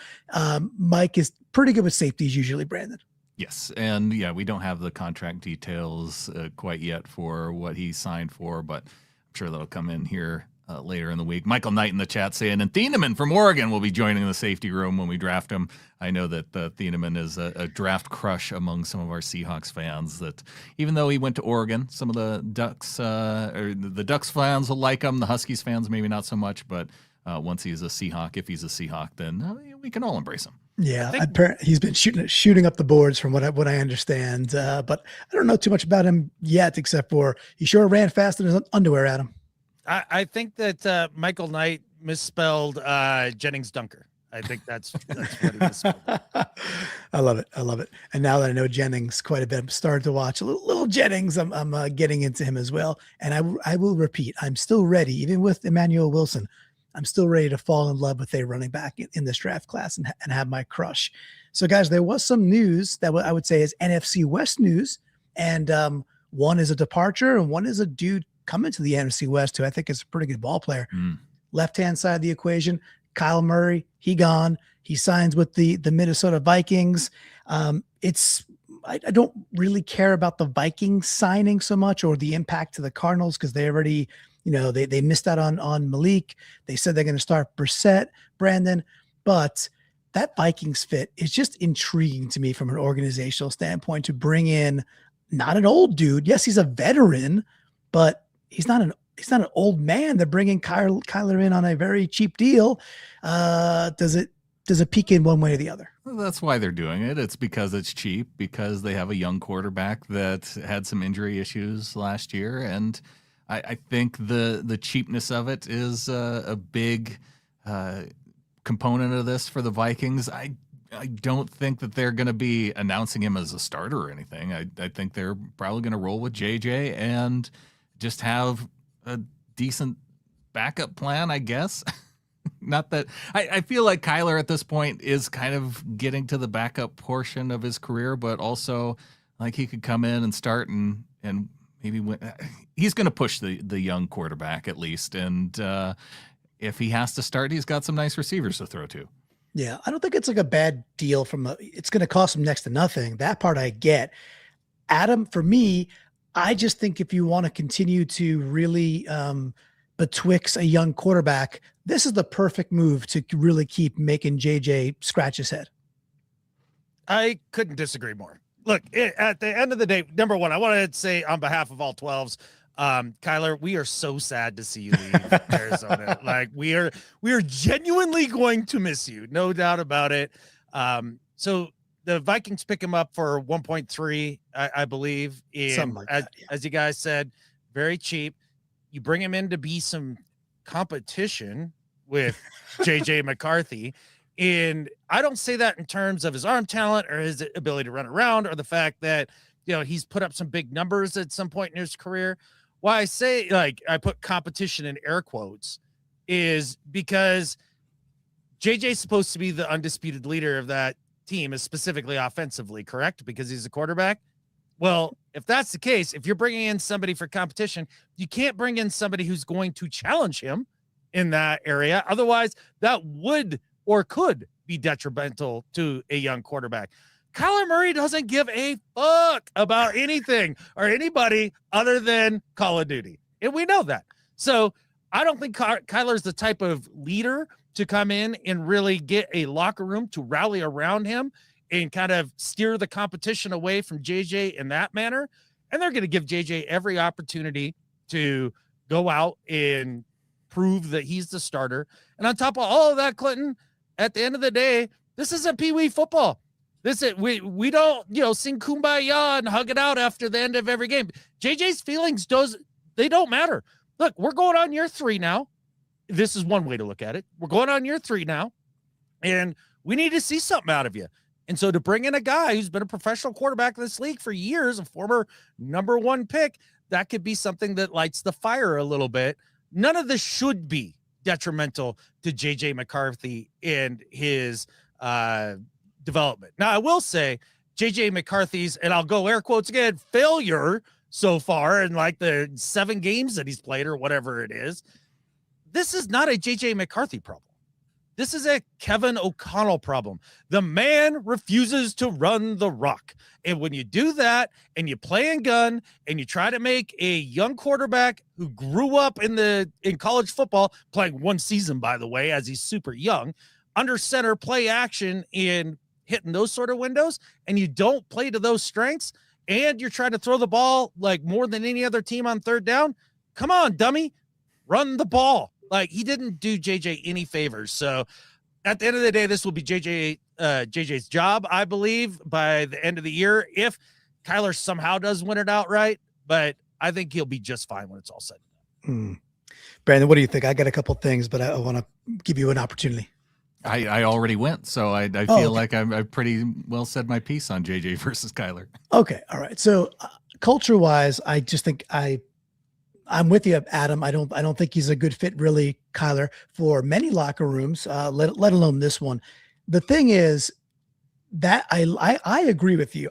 Mike is pretty good with safeties usually, Brandon. Yes, and yeah, we don't have the contract details quite yet for what he signed for, but I'm sure that'll come in here later in the week. Michael Knight in the chat saying, and Thieneman from Oregon will be joining the safety room when we draft him. I know that Thieneman is a draft crush among some of our Seahawks fans, that even though he went to Oregon, some of the Ducks or the Ducks fans will like him. The Huskies fans maybe not so much, but once he's a Seahawk, if he's a Seahawk, then we can all embrace him. Yeah, he's been shooting up the boards from what I understand, but I don't know too much about him yet, except for he sure ran fast in his underwear, Adam. I think that Michael Knight misspelled Jennings Dunker. I think that's what he misspelled. I love it. And now that I know Jennings quite a bit, I'm starting to watch a little Jennings. I'm getting into him as well, and I will repeat, I'm still ready, even with Emanuel Wilson. I'm still ready to fall in love with a running back in this draft class and have my crush. So, guys, there was some news that I would say is NFC West news, and one is a departure, and one is a dude coming to the NFC West who I think is a pretty good ball player. Left-hand side of the equation, Kyle Murray, he gone. He signs with the Minnesota Vikings. I don't really care about the Vikings signing so much or the impact to the Cardinals because they already – they missed out on Malik. They said they're going to start Brissett, Brandon, but that Vikings fit is just intriguing to me from an organizational standpoint to bring in not an old dude. Yes, he's a veteran, but he's not an old man. They're bringing Kyler in on a very cheap deal. Does it peak in one way or the other? Well, that's why they're doing it. It's because it's cheap, because they have a young quarterback that had some injury issues last year, and I think the cheapness of it is a big component of this for the Vikings. I don't think that they're going to be announcing him as a starter or anything. I think they're probably going to roll with JJ and just have a decent backup plan, I guess. Not that I feel like Kyler at this point is kind of getting to the backup portion of his career, but also like he could come in and start and maybe win. He's going to push the young quarterback at least. And if he has to start, he's got some nice receivers to throw to. Yeah, I don't think it's like a bad deal it's going to cost him next to nothing. That part I get. Adam, for me, I just think if you want to continue to really betwixt a young quarterback, this is the perfect move to really keep making JJ scratch his head. I couldn't disagree more. Look, at the end of the day, number one, I want to say on behalf of all 12s, Kyler, we are so sad to see you leave Arizona. Like we are genuinely going to miss you, no doubt about it. So the Vikings pick him up for 1.3, I believe. And like as you guys said, very cheap. You bring him in to be some competition with JJ McCarthy. And I don't say that in terms of his arm talent or his ability to run around or the fact that, he's put up some big numbers at some point in his career. Why I say, like, I put competition in air quotes is because JJ's supposed to be the undisputed leader of that team, is specifically offensively, correct? Because he's a quarterback. Well, if that's the case, if you're bringing in somebody for competition, you can't bring in somebody who's going to challenge him in that area. Otherwise, that would or could be detrimental to a young quarterback. Kyler Murray doesn't give a fuck about anything or anybody other than Call of Duty. And we know that. So I don't think Kyler's the type of leader to come in and really get a locker room to rally around him and kind of steer the competition away from JJ in that manner. And they're going to give JJ every opportunity to go out and prove that he's the starter. And on top of all of that, Clinton, at the end of the day, this isn't Pee Wee football. This is we don't sing kumbaya and hug it out after the end of every game. JJ's feelings don't matter. Look, we're going on year 3 now. This is one way to look at it. We're going on year 3 now, and we need to see something out of you. And so to bring in a guy who's been a professional quarterback in this league for years, a former number 1 pick, that could be something that lights the fire a little bit. None of this should be detrimental to JJ McCarthy and his development. Now, I will say JJ McCarthy's, and I'll go air quotes again, failure so far in like the 7 games that he's played or whatever it is. This is not a JJ McCarthy problem. This is a Kevin O'Connell problem. The man refuses to run the rock. And when you do that and you play in gun and you try to make a young quarterback who grew up in college football, playing 1 season, by the way, as he's super young, under center, play action in hitting those sort of windows, and you don't play to those strengths, and you're trying to throw the ball like more than any other team on 3rd down, come on, dummy, run the ball. Like, he didn't do JJ any favors. So at the end of the day, this will be JJ's job, I believe, by the end of the year, if Kyler somehow does win it outright. But I think he'll be just fine when it's all said. Brandon, what do you think? I got a couple things, but I want to give you an opportunity. I already went, so I feel like I've pretty well said my piece on JJ versus Kyler. Okay, all right. So culture-wise, I just think I'm with you, Adam. I don't think he's a good fit, really, Kyler, for many locker rooms, let alone this one. The thing is that I agree with you.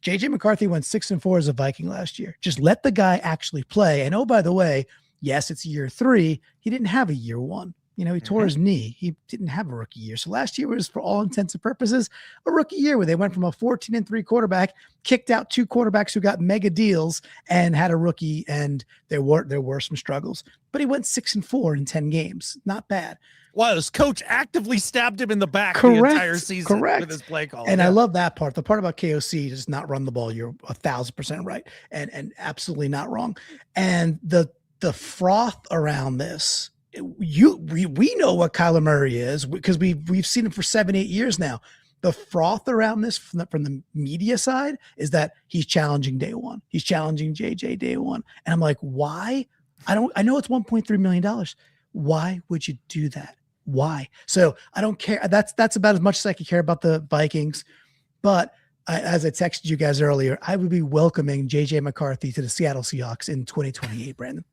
JJ McCarthy went 6-4 as a Viking last year. Just let the guy actually play. And oh, by the way, yes, it's year 3. He didn't have a year 1. He tore his knee. He didn't have a rookie year. So last year was, for all intents and purposes, a rookie year where they went from a 14-3 quarterback, kicked out 2 quarterbacks who got mega deals, and had a rookie. And there were some struggles. But he went 6-4 in 10 games. Not bad. Well, his coach actively stabbed him in the back the entire season with his play call. And I love that part. The part about KOC does not run the ball. You're 1,000% right, and absolutely not wrong. And the froth around this. We know what Kyler Murray is because we've seen him for 7-8 years now. The froth around this from the media side is that he's challenging day 1. He's challenging JJ day 1. And I'm like, why? I know it's $1.3 million. Why would you do that? Why? So I don't care. That's about as much as I could care about the Vikings. But as I texted you guys earlier, I would be welcoming JJ McCarthy to the Seattle Seahawks in 2028, Brandon.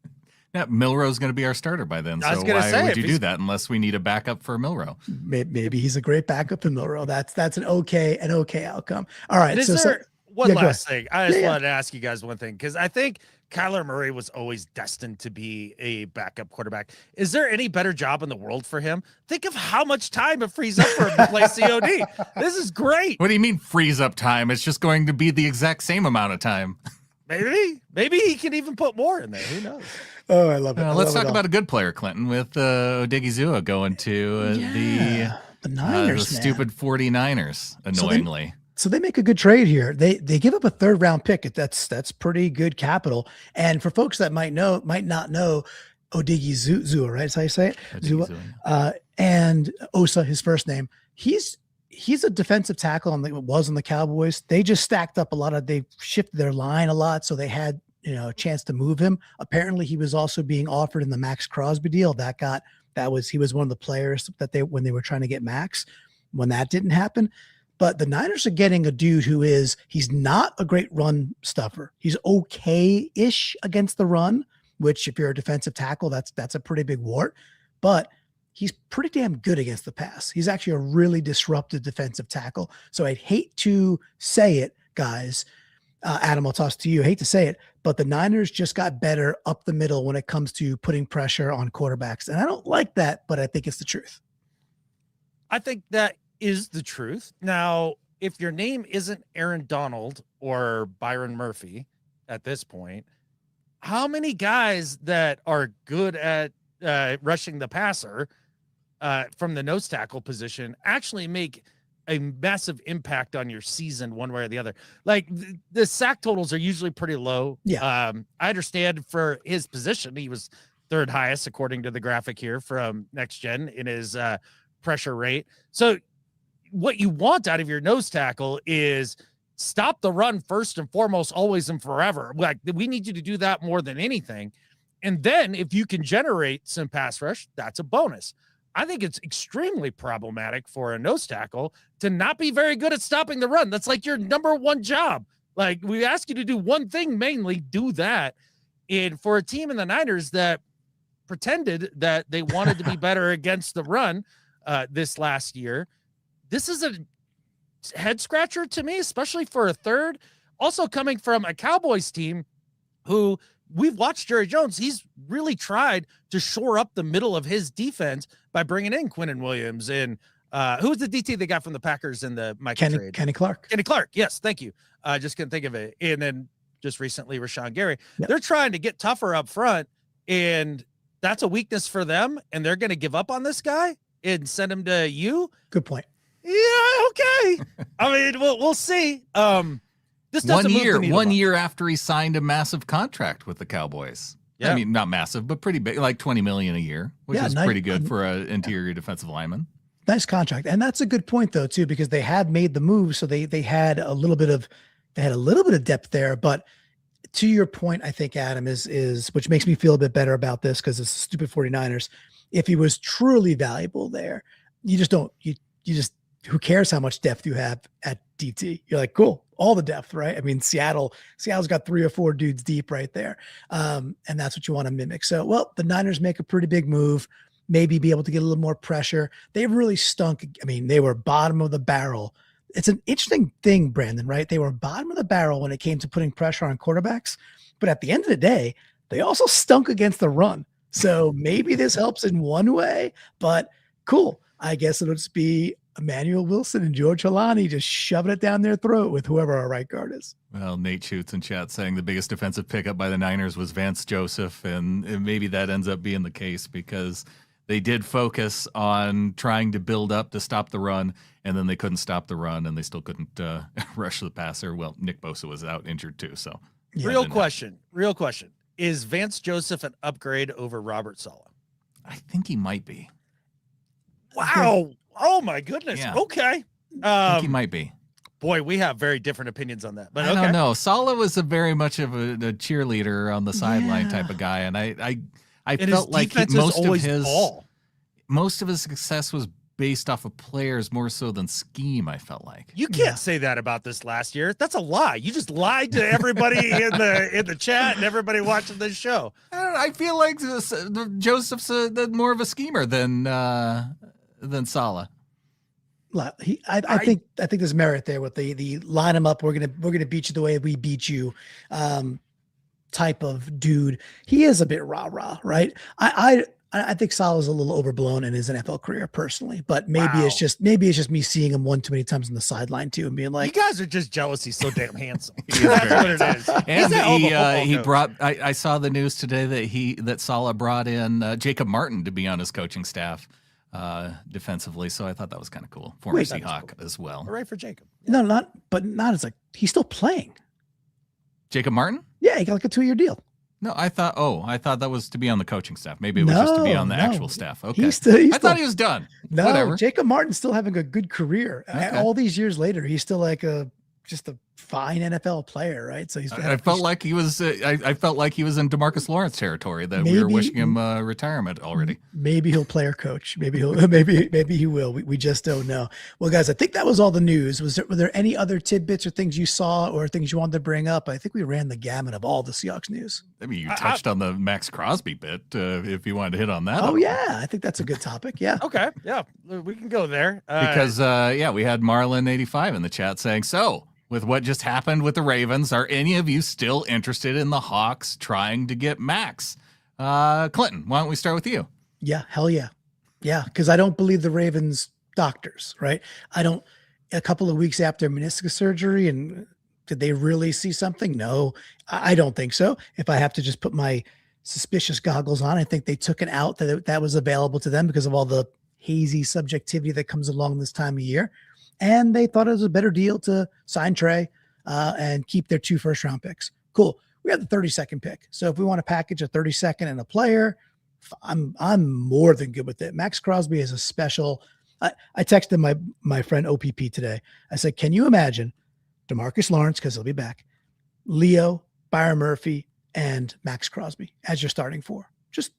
Yeah, Milrow's going to be our starter by then. I was So gonna why say, would if you he's- do that unless we need a backup for Milrow? Maybe he's a great backup in Milrow. That's an okay outcome. All right. Is So, there one yeah, go last thing? I just Yeah, yeah. wanted to ask you guys one thing, because I think Kyler Murray was always destined to be a backup quarterback. Is there any better job in the world for him? Think of how much time it frees up for him to play COD. This is great. What do you mean freeze up time? It's just going to be the exact same amount of time. Maybe he can even put more in there. Who knows? Oh, I love it. I Let's love it talk all. about a good player, Clinton, with Odigizua going to the the Niners, man. stupid 49ers, annoyingly. So they make a good trade here. They give up a 3rd round pick. That's pretty good capital. And for folks that might not know, Odigizua, right? That's how you say it. Odigizua. And Osa, his first name. He's a defensive tackle on the Cowboys. They just stacked up they shifted their line a lot, so they had a chance to move him. Apparently, he was also being offered in the Maxx Crosby deal. He was one of the players when they were trying to get Maxx. When that didn't happen. But the Niners are getting a dude he's not a great run stuffer. He's okay-ish against the run, which if you're a defensive tackle, that's a pretty big wart. But he's pretty damn good against the pass. He's actually a really disruptive defensive tackle. So I'd hate to say it, guys. Adam, I'll toss to you. I hate to say it, but the Niners just got better up the middle when it comes to putting pressure on quarterbacks. And I don't like that, but I think it's the truth. I think that is the truth. Now, if your name isn't Aaron Donald or Byron Murphy at this point, how many guys that are good at rushing the passer from the nose tackle position actually make a massive impact on your season one way or the other? Like the sack totals are usually pretty low. Yeah. I understand for his position, he was 3rd highest according to the graphic here from Next Gen in his pressure rate. So what you want out of your nose tackle is stop the run first and foremost, always and forever. Like we need you to do that more than anything. And then if you can generate some pass rush, that's a bonus. I think it's extremely problematic for a nose tackle to not be very good at stopping the run. That's like your number one job. Like we ask you to do one thing, mainly do that. And for a team in the Niners that pretended that they wanted to be better against the run this last year, this is a head scratcher to me, especially for a 3rd. Also coming from a Cowboys team who we've watched Jerry Jones. He's really tried to shore up the middle of his defense by bringing in Quinnen Williams and who was the DT they got from the Packers in the Mike trade? Kenny Clark. Kenny Clark. Yes. Thank you. Just couldn't think of it. And then just recently, Rashawn Gary. Yep. They're trying to get tougher up front, and that's a weakness for them. And they're going to give up on this guy and send him to you. Good point. Yeah, okay. I mean, we'll see. This doesn't move the needle one much. year after he signed a massive contract with the Cowboys. Yeah. I mean, not massive, but pretty big, like $20 million a year, which is pretty good for an interior defensive lineman. Nice contract. And that's a good point though, too, because they had made the move. So they had a little bit of depth there. But to your point, I think, Adam, is which makes me feel a bit better about this because it's stupid 49ers. If he was truly valuable there, you just who cares how much depth you have at DT? You're like, cool, all the depth, right? I mean, Seattle's got 3 or 4 dudes deep right there. And that's what you want to mimic. So, well, the Niners make a pretty big move, maybe be able to get a little more pressure. They really stunk. I mean, they were bottom of the barrel. It's an interesting thing, Brandon, right? They were bottom of the barrel when it came to putting pressure on quarterbacks. But at the end of the day, they also stunk against the run. So maybe this helps in one way, but cool. I guess it'll just be Emanuel Wilson and George Halani just shoving it down their throat with whoever our right guard is. Well, Nate shoots in chat saying the biggest defensive pickup by the Niners was Vance Joseph, and maybe that ends up being the case because they did focus on trying to build up to stop the run, and then they couldn't stop the run, and they still couldn't rush the passer. Well, Nick Bosa was out injured too, so. Yeah. Real question. Is Vance Joseph an upgrade over Robert Saleh? I think he might be. Wow. Oh my goodness. Yeah. Okay. I think he might be. Boy, we have very different opinions on that. But I okay. don't know. Saleh was a very much of a cheerleader on the sideline type of guy, and I And felt his like defense is always ball. most of his success was based off of players more so than scheme, I felt like. You can't say that about this last year. That's a lie. You just lied to everybody in the chat and everybody watching this show. I feel like Joseph's more of a schemer than Saleh. I think there's merit there with the line them up. We're gonna beat you the way we beat you, type of dude. He is a bit rah, right? I think Saleh's a little overblown in his NFL career personally, but maybe it's just me seeing him one too many times on the sideline too and being like, you guys are just jealous. He's so damn handsome. That's what it is. And he brought. I saw the news today that Saleh brought in Jacob Martin to be on his coaching staff defensively. So I thought that was kind of cool. Former Seahawk as well. Hooray for Jacob. No, not as like he's still playing. Jacob Martin? Yeah, he got like a 2-year deal. No, I thought that was to be on the coaching staff. Maybe it was just to be on the actual staff. Okay. I thought he was done. No, whatever. Jacob Martin's still having a good career. Okay. All these years later, he's still like just a fine NFL player, right? So I felt like he was in DeMarcus Lawrence territory that we were wishing him retirement already. Maybe he'll play or coach. Maybe he will. We just don't know. Well, guys, I think that was all the news. Were there any other tidbits or things you saw or things you wanted to bring up? I think we ran the gamut of all the Seahawks news. I mean, you touched on the Maxx Crosby bit if you wanted to hit on that. Oh yeah, I think that's a good topic. Yeah. Okay. Yeah, we can go there because we had Marlin85 in the chat saying so. With what just happened with the Ravens, are any of you still interested in the Hawks trying to get Maxx? Clinton, why don't we start with you? Yeah, hell yeah. Yeah, because I don't believe the Ravens doctors, right? A couple of weeks after meniscus surgery, and did they really see something? No, I don't think so. If I have to just put my suspicious goggles on, I think they took an out that was available to them because of all the hazy subjectivity that comes along this time of year. And they thought it was a better deal to sign Trey and keep their 2 first-round picks. Cool. We have the 32nd pick. So if we want to package a 32nd and a player, I'm more than good with it. Maxx Crosby is a special. I texted my friend OPP today. I said, can you imagine DeMarcus Lawrence, because he'll be back, Leo, Byron Murphy, and Maxx Crosby as your starting 4? Just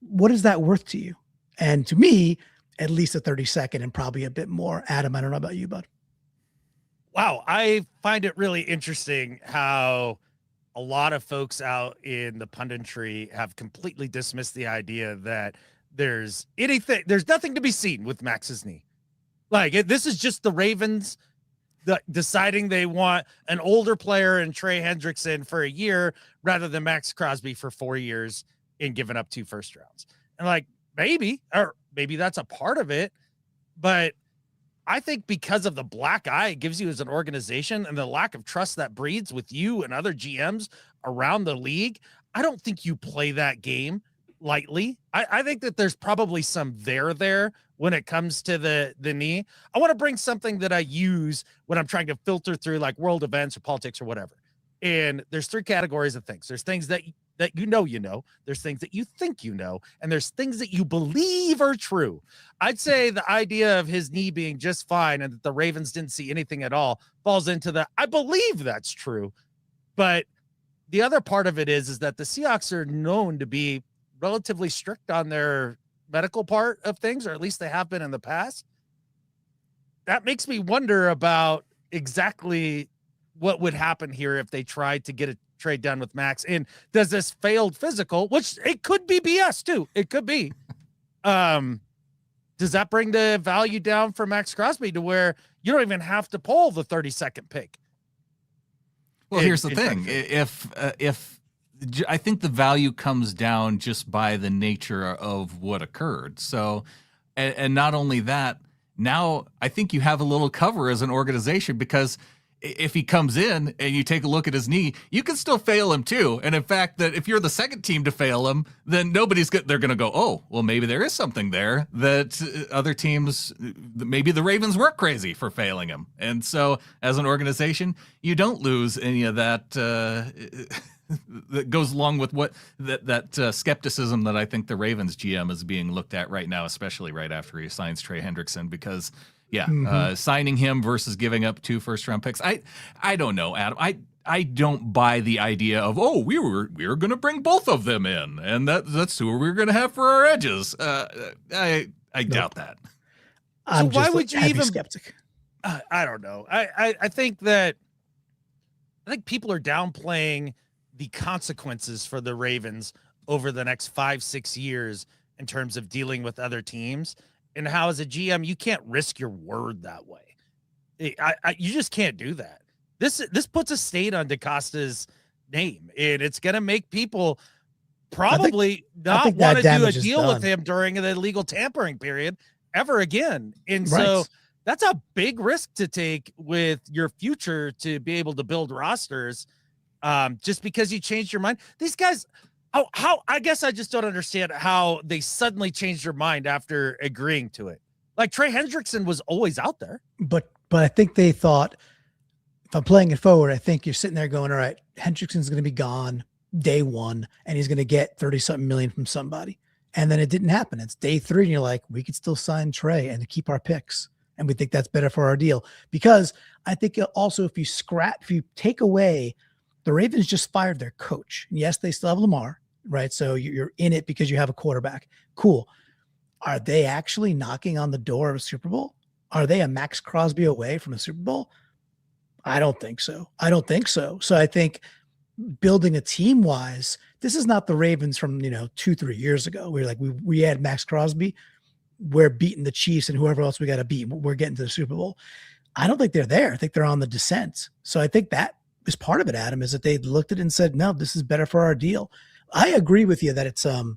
what is that worth to you? And to me, at least a 32nd and probably a bit more. Adam, I don't know about you, bud. Wow. I find it really interesting how a lot of folks out in the punditry have completely dismissed the idea that there's nothing to be seen with Max's knee. This is just the Ravens deciding they want an older player in Trey Hendrickson for a year rather than Maxx Crosby for 4 years and giving up 2 first rounds. And maybe that's a part of it, but I think because of the black eye it gives you as an organization and the lack of trust that breeds with you and other GMs around the league, I don't think you play that game lightly. I think that there's probably some there when it comes to the knee. I want to bring something that I use when I'm trying to filter through like world events or politics or whatever. And there's 3 categories of things. There's things that you know, there's things that you think you know, and there's things that you believe are true. I'd say the idea of his knee being just fine and that the Ravens didn't see anything at all falls into I believe that's true. But the other part of it is that the Seahawks are known to be relatively strict on their medical part of things, or at least they have been in the past. That makes me wonder about exactly what would happen here if they tried to get a trade done with Maxx. And does this failed physical, which it could be BS too, it could be, does that bring the value down for Maxx Crosby to where you don't even have to pull the 32nd pick? Well, here's the thing. If I think the value comes down just by the nature of what occurred. So, and not only that, now I think you have a little cover as an organization, because if he comes in and you take a look at his knee, you can still fail him too. And in fact, that if you're the second team to fail him, then they're going to go, oh, well, maybe there is something there that other teams, maybe the Ravens weren't crazy for failing him. And so as an organization, you don't lose any of that that goes along with what that skepticism that I think the Ravens GM is being looked at right now, especially right after he signs Trey Hendrickson, because signing him versus giving up 2 first-round picks. I don't know, Adam. I don't buy the idea of, we were going to bring both of them in, and that's who we were going to have for our edges. I doubt that. why would you even skeptic? I don't know. I think people are downplaying the consequences for the Ravens over the next 5-6 years in terms of dealing with other teams, and how as a GM you can't risk your word that way. You just can't do that. This puts a stain on DeCosta's name, and it's going to make people probably not want to do a deal with him during the illegal tampering period ever again. And so that's a big risk to take with your future to be able to build rosters, just because you changed your mind. These guys, how I guess I just don't understand how they suddenly changed their mind after agreeing to it. Like Trey Hendrickson was always out there. But I think they thought, if I'm playing it forward, I think you're sitting there going, all right, Hendrickson's going to be gone day one, and he's going to get 30-something million from somebody. And then it didn't happen. It's day 3, and you're like, we could still sign Trey and keep our picks. And we think that's better for our deal. Because I think also if you take away, the Ravens just fired their coach. And yes, they still have Lamar, right? So you're in it because you have a quarterback. Cool. Are they actually knocking on the door of a Super Bowl? Are they a Maxx Crosby away from a Super Bowl? I don't think so. So I think building a team wise, this is not the Ravens from 2-3 years ago. We're like, we had Maxx Crosby, we're beating the Chiefs and whoever else we got to beat. We're getting to the Super Bowl. I don't think they're there. I think they're on the descent. So I think that is part of it, Adam, is that they looked at it and said, no, this is better for our deal. I agree with you that it's a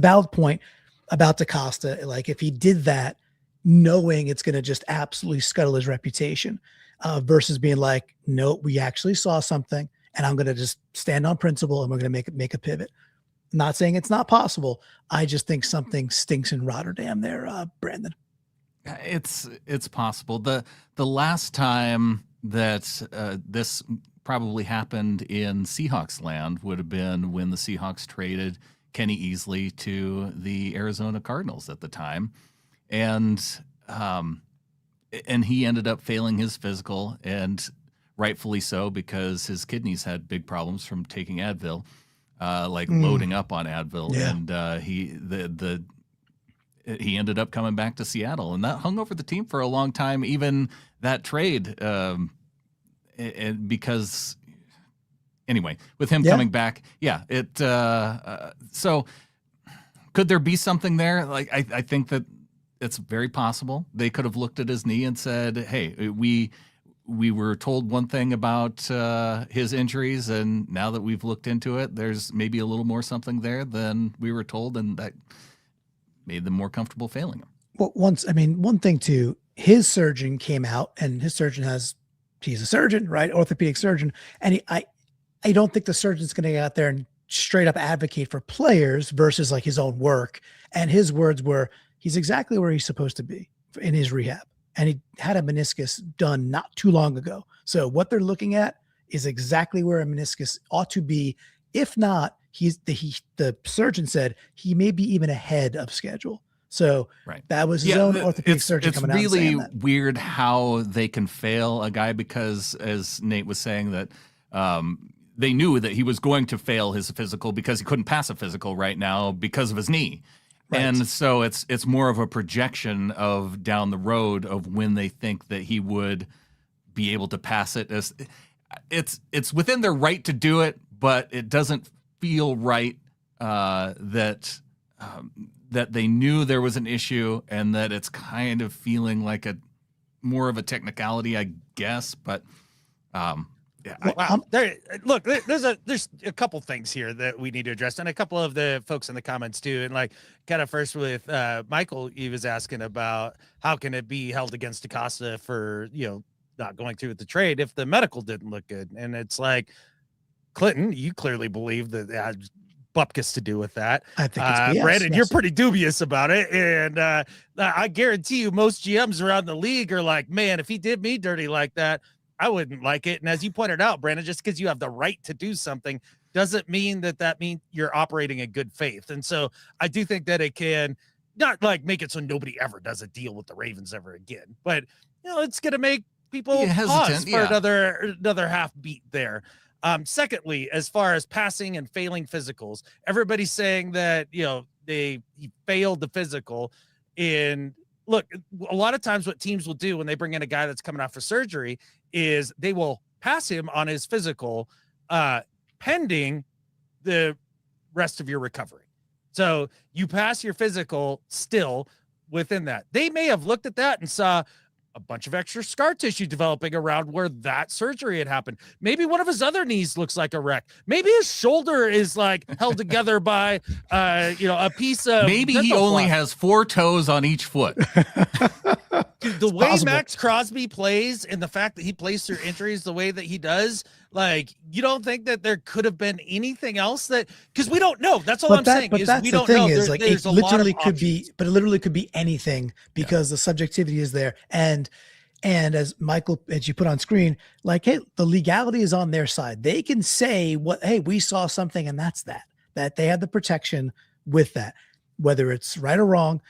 valid point about DeCosta. Like if he did that, knowing it's going to just absolutely scuttle his reputation, versus being like, no, we actually saw something and I'm going to just stand on principle and we're going to make a pivot. I'm not saying it's not possible. I just think something stinks in Rotterdam there, Brandon. It's possible. The last time that this probably happened in Seahawks land would have been when the Seahawks traded Kenny Easley to the Arizona Cardinals at the time. And he ended up failing his physical, and rightfully so, because his kidneys had big problems from taking Advil, loading up on Advil. Yeah. And he ended up coming back to Seattle, and that hung over the team for a long time, even that trade. Because anyway, with him coming back, so could there be something there? Like, I think that it's very possible. They could have looked at his knee and said, hey, we were told one thing about his injuries, and now that we've looked into it, there's maybe a little more something there than we were told, and that made them more comfortable failing him. Well, one thing too, his surgeon came out, and his surgeon he's a surgeon, right? Orthopedic surgeon. And I don't think the surgeon's going to get out there and straight up advocate for players versus like his own work. And his words were, he's exactly where he's supposed to be in his rehab. And he had a meniscus done not too long ago. So what they're looking at is exactly where a meniscus ought to be. If not, the surgeon said he may be even ahead of schedule. So that was his own orthopedic surgeon coming out and saying that. It's really weird how they can fail a guy, because, as Nate was saying, that they knew that he was going to fail his physical because he couldn't pass a physical right now because of his knee. Right. And so it's more of a projection of down the road of when they think that he would be able to pass it. It's within their right to do it, but it doesn't feel right that they knew there was an issue, and that it's kind of feeling like more of a technicality, I guess. But there's a couple things here that we need to address, and a couple of the folks in the comments too. And like, kind of first with Michael, he was asking about how can it be held against DeCosta for not going through with the trade if the medical didn't look good. And it's like, Clinton, you clearly believe that bupkis to do with that. I think it's BS, Brandon, you're pretty dubious about it. And I guarantee you most GMs around the league are like, man, if he did me dirty like that, I wouldn't like it. And as you pointed out, Brandon, just because you have the right to do something doesn't mean that means you're operating in good faith. And so I do think that it can not like make it so nobody ever does a deal with the Ravens ever again, but it's going to make people pause for another half beat there. Secondly, as far as passing and failing physicals, everybody's saying that he failed the physical. And look, a lot of times what teams will do when they bring in a guy that's coming out for surgery is they will pass him on his physical, pending the rest of your recovery. So you pass your physical still within that. They may have looked at that and saw a bunch of extra scar tissue developing around where that surgery had happened. Maybe one of his other knees looks like a wreck. Maybe his shoulder is like held together by, a piece of. Maybe he only has 4 toes on each foot. Dude, the way Maxx Crosby plays and the fact that he plays through injuries the way that he does, like, you don't think that there could have been anything else that, because we don't know. That's all I'm saying. But that's the thing is, like, it literally could be, but it literally could be anything because the subjectivity is there. And as Michael, as you put on screen, like, hey, the legality is on their side. They can say hey, we saw something, and that's that they had the protection with that, whether it's right or wrong.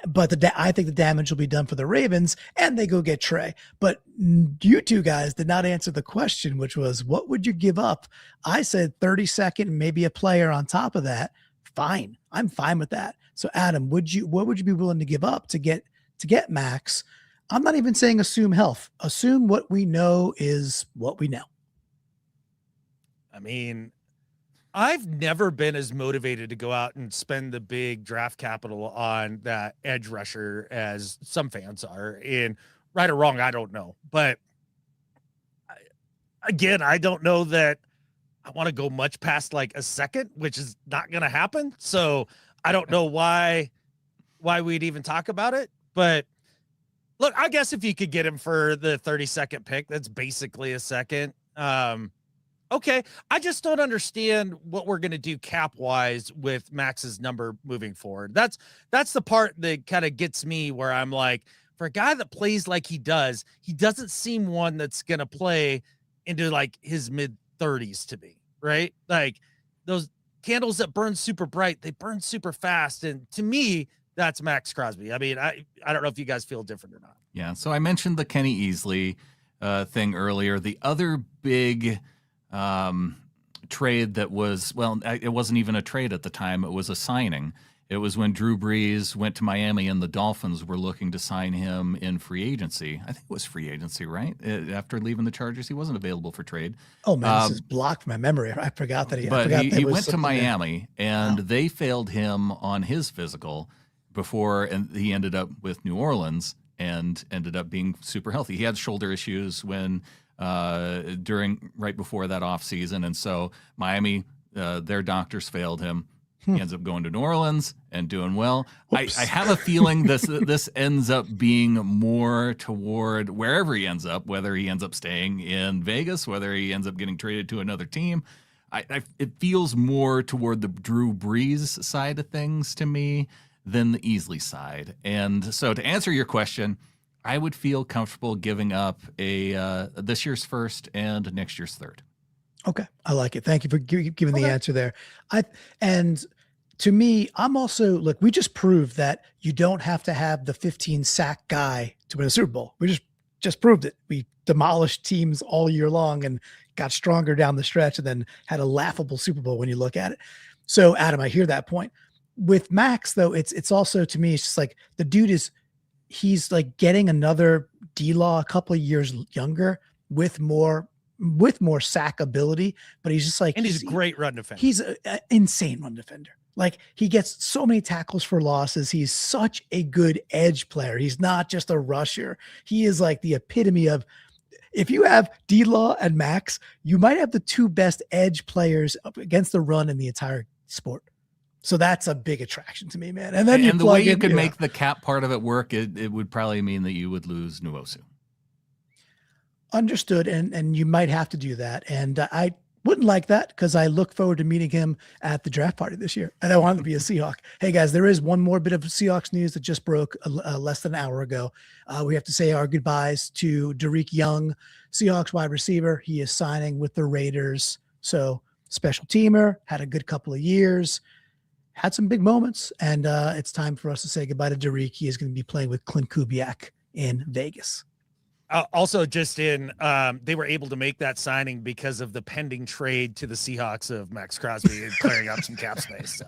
But I think the damage will be done for the Ravens, and they go get Trey. But you two guys did not answer the question, which was, what would you give up? I said 32nd, maybe a player on top of that. Fine, I'm fine with that. So Adam, what would you be willing to give up to get Maxx? I'm not even saying assume health. Assume what we know is what we know. I mean, I've never been as motivated to go out and spend the big draft capital on that edge rusher as some fans are. And right or wrong, I don't know. But again, I don't know that I want to go much past like a second, which is not going to happen. So I don't know why we'd even talk about it. But look, I guess if you could get him for the 32nd pick, that's basically a second. Okay, I just don't understand what we're going to do cap-wise with Max's number moving forward. That's the part that kind of gets me where I'm like, for a guy that plays like he doesn't seem one that's going to play into like his mid-30s to me, right? Like those candles that burn super bright, they burn super fast. And to me, that's Maxx Crosby. I mean, I don't know if you guys feel different or not. Yeah, so I mentioned the Kenny Easley thing earlier. The other big trade that was, well, it wasn't even a trade at the time. It was a signing. It was when Drew Brees went to Miami and the Dolphins were looking to sign him in free agency. I think it was free agency, right? After leaving the Chargers, he wasn't available for trade. Oh man, this is blocked from my memory. I forgot that he went to Miami and they failed him on his physical before, and he ended up with New Orleans and ended up being super healthy. He had shoulder issues right before that off season, and so Miami, their doctors failed him. He ends up going to New Orleans and doing well. I have a feeling this ends up being more toward wherever he ends up, whether he ends up staying in Vegas, whether he ends up getting traded to another team. It feels more toward the Drew Brees side of things to me than the Easley side. And so to answer your question, I would feel comfortable giving up this year's first and next year's third. Okay, I like it. Thank you for giving the answer there. And to me, I'm also, look, we just proved that you don't have to have the 15 sack guy to win a Super Bowl. We just proved it. We demolished teams all year long and got stronger down the stretch, and then had a laughable Super Bowl when you look at it. So Adam, I hear that point. With Maxx though, it's also, to me, it's just like the dude he's like getting another D-Law a couple of years younger with more sack ability, but he's just like, and he's a great run defender. He's an insane run defender. Like, he gets so many tackles for losses. He's such a good edge player. He's not just a rusher. He is like the epitome of, if you have D-Law and Maxx, you might have the two best edge players up against the run in the entire sport. So that's a big attraction to me, man. And then the way you could make the cap part of it work, it would probably mean that you would lose Nwosu. Understood. And you might have to do that. And I wouldn't like that, because I look forward to meeting him at the draft party this year. And I want him to be a Seahawk. Hey guys, there is one more bit of Seahawks news that just broke less than an hour ago. We have to say our goodbyes to Derek Young, Seahawks wide receiver. He is signing with the Raiders. So special teamer, had a good couple of years, had some big moments, and it's time for us to say goodbye to Derek. He is going to be playing with Clint Kubiak in Vegas. Also, just they were able to make that signing because of the pending trade to the Seahawks of Maxx Crosby and clearing up some cap space. So.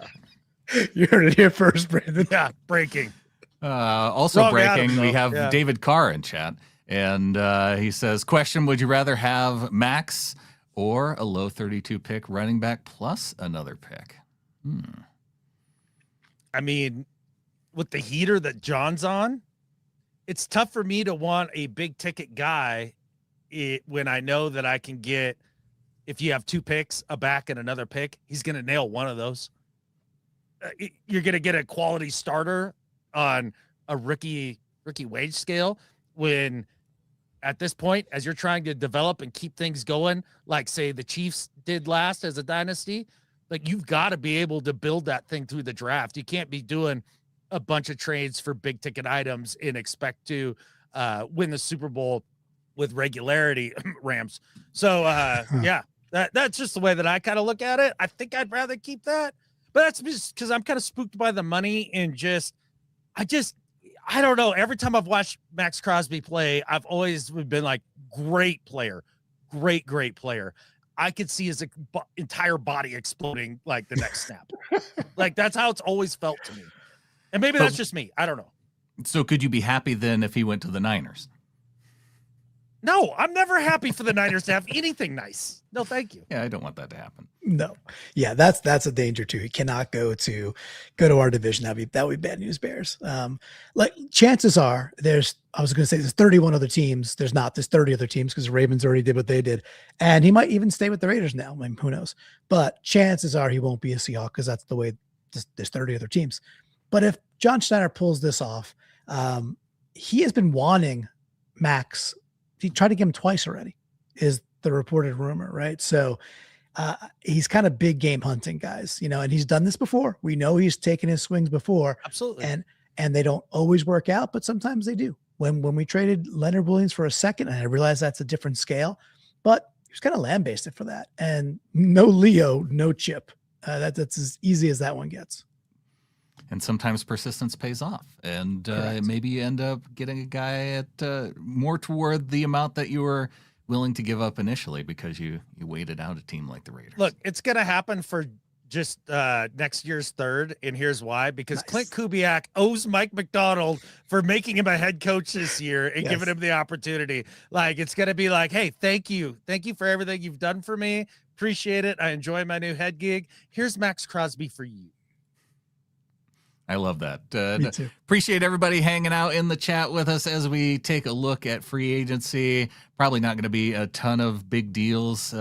You heard it here first, Brandon. Yeah, breaking. Also Wrong breaking, Adam, we though. have Yeah. David Carr in chat, and he says, question, would you rather have Maxx or a low 32 pick running back plus another pick? I mean, with the heater that John's on, it's tough for me to want a big ticket guy when I know that I can get, if you have 2 picks, a back and another pick, he's going to nail one of those. You're going to get a quality starter on a rookie wage scale when at this point, as you're trying to develop and keep things going, like say the Chiefs did last as a dynasty, like you've got to be able to build that thing through the draft. You can't be doing a bunch of trades for big ticket items and expect to win the Super Bowl with regularity, Rams. So yeah, that's just the way that I kind of look at it. I think I'd rather keep that, but that's just because I'm kind of spooked by the money and I don't know. Every time I've watched Maxx Crosby play, I've always been like, great player, great player. I could see his entire body exploding like the next snap. Like that's how it's always felt to me. And maybe that's just me. I don't know. So could you be happy then if he went to the Niners? No, I'm never happy for the Niners to have anything nice. No, thank you. Yeah, I don't want that to happen. No. Yeah, that's a danger too. He cannot go to our division. That would be bad news, Bears. Like chances are I was going to say there's 31 other teams. There's 30 other teams because the Ravens already did what they did. And he might even stay with the Raiders now. I mean, who knows? But chances are he won't be a Seahawk because that's the way there's 30 other teams. But if John Schneider pulls this off, he has been wanting Maxx. He tried to get him twice already, is the reported rumor, right? So he's kind of big game hunting, guys, and he's done this before. We know he's taken his swings before. Absolutely. And they don't always work out, but sometimes they do. When we traded Leonard Williams for a second, and I realized that's a different scale, but he was kind of lambasted for that. And no Leo, no Chip. That's as easy as that one gets. And sometimes persistence pays off, and maybe you end up getting a guy at more toward the amount that you were willing to give up initially because you waited out a team like the Raiders. Look, it's going to happen for just next year's third, and here's why. Because Clint Kubiak owes Mike McDonald for making him a head coach this year and giving him the opportunity. Like, it's going to be like, hey, thank you for everything you've done for me. Appreciate it. I enjoy my new head gig. Here's Maxx Crosby for you. I love that. Me too. Appreciate everybody hanging out in the chat with us as we take a look at free agency. Probably not going to be a ton of big deals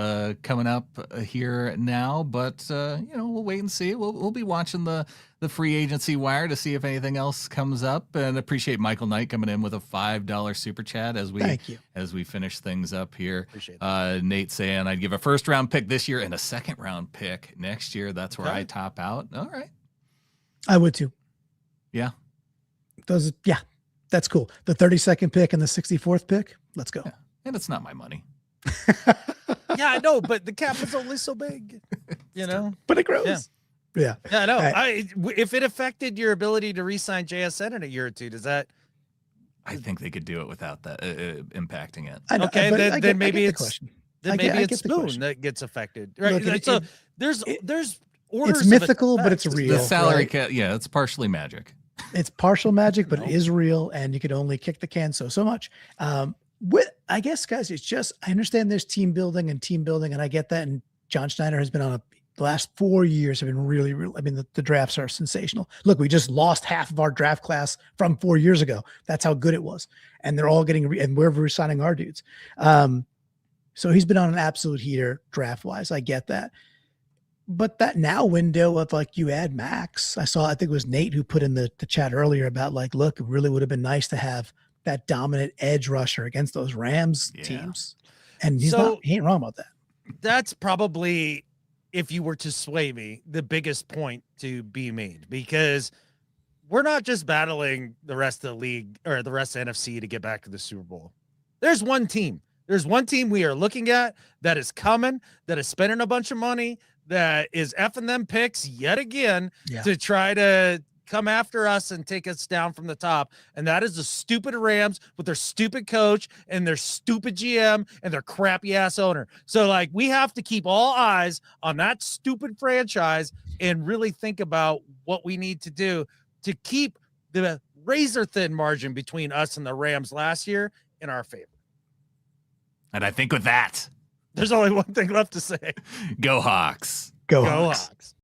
coming up here now, but we'll wait and see. We'll be watching the free agency wire to see if anything else comes up. And appreciate Michael Knight coming in with a $5 super chat as we finish things up here. Appreciate that. Nate saying I'd give a first round pick this year and a second round pick next year. That's where I top out. All right. I would too. Yeah. That's cool. The 32nd pick and the 64th pick. Let's go. Yeah. And it's not my money. Yeah, I know, but the cap is only so big, But it grows. Yeah. I know. Right. If it affected your ability to re-sign JSN in a year or two, does that? I think they could do it without that impacting it. I know, okay, then maybe it's Spoon that gets affected. Right. Look, so there's orders. It's mythical, but it's real. The salary cap, it's partially magic. It's partial magic, but it is real, and you can only kick the can so much. I guess, guys, it's just I understand there's team building, and I get that. And John Schneider has been on the last 4 years have been really, really. I mean, the drafts are sensational. Look, we just lost half of our draft class from 4 years ago. That's how good it was, and they're all getting and we're resigning our dudes. So he's been on an absolute heater draft wise. I get that. But that now window of like you add Maxx, I think it was Nate who put in the chat earlier about like, look, it really would have been nice to have that dominant edge rusher against those Rams teams. And he ain't wrong about that. That's probably, if you were to sway me, the biggest point to be made, because we're not just battling the rest of the league or the rest of NFC to get back to the Super Bowl. There's one team. There's one team we are looking at that is coming, that is spending a bunch of money, that is effing them picks yet again to try to come after us and take us down from the top. And that is the stupid Rams with their stupid coach and their stupid GM and their crappy ass owner. So like, we have to keep all eyes on that stupid franchise and really think about what we need to do to keep the razor thin margin between us and the Rams last year in our favor. And I think with that, there's only one thing left to say. Go Hawks. Go Go Hawks. Hawks.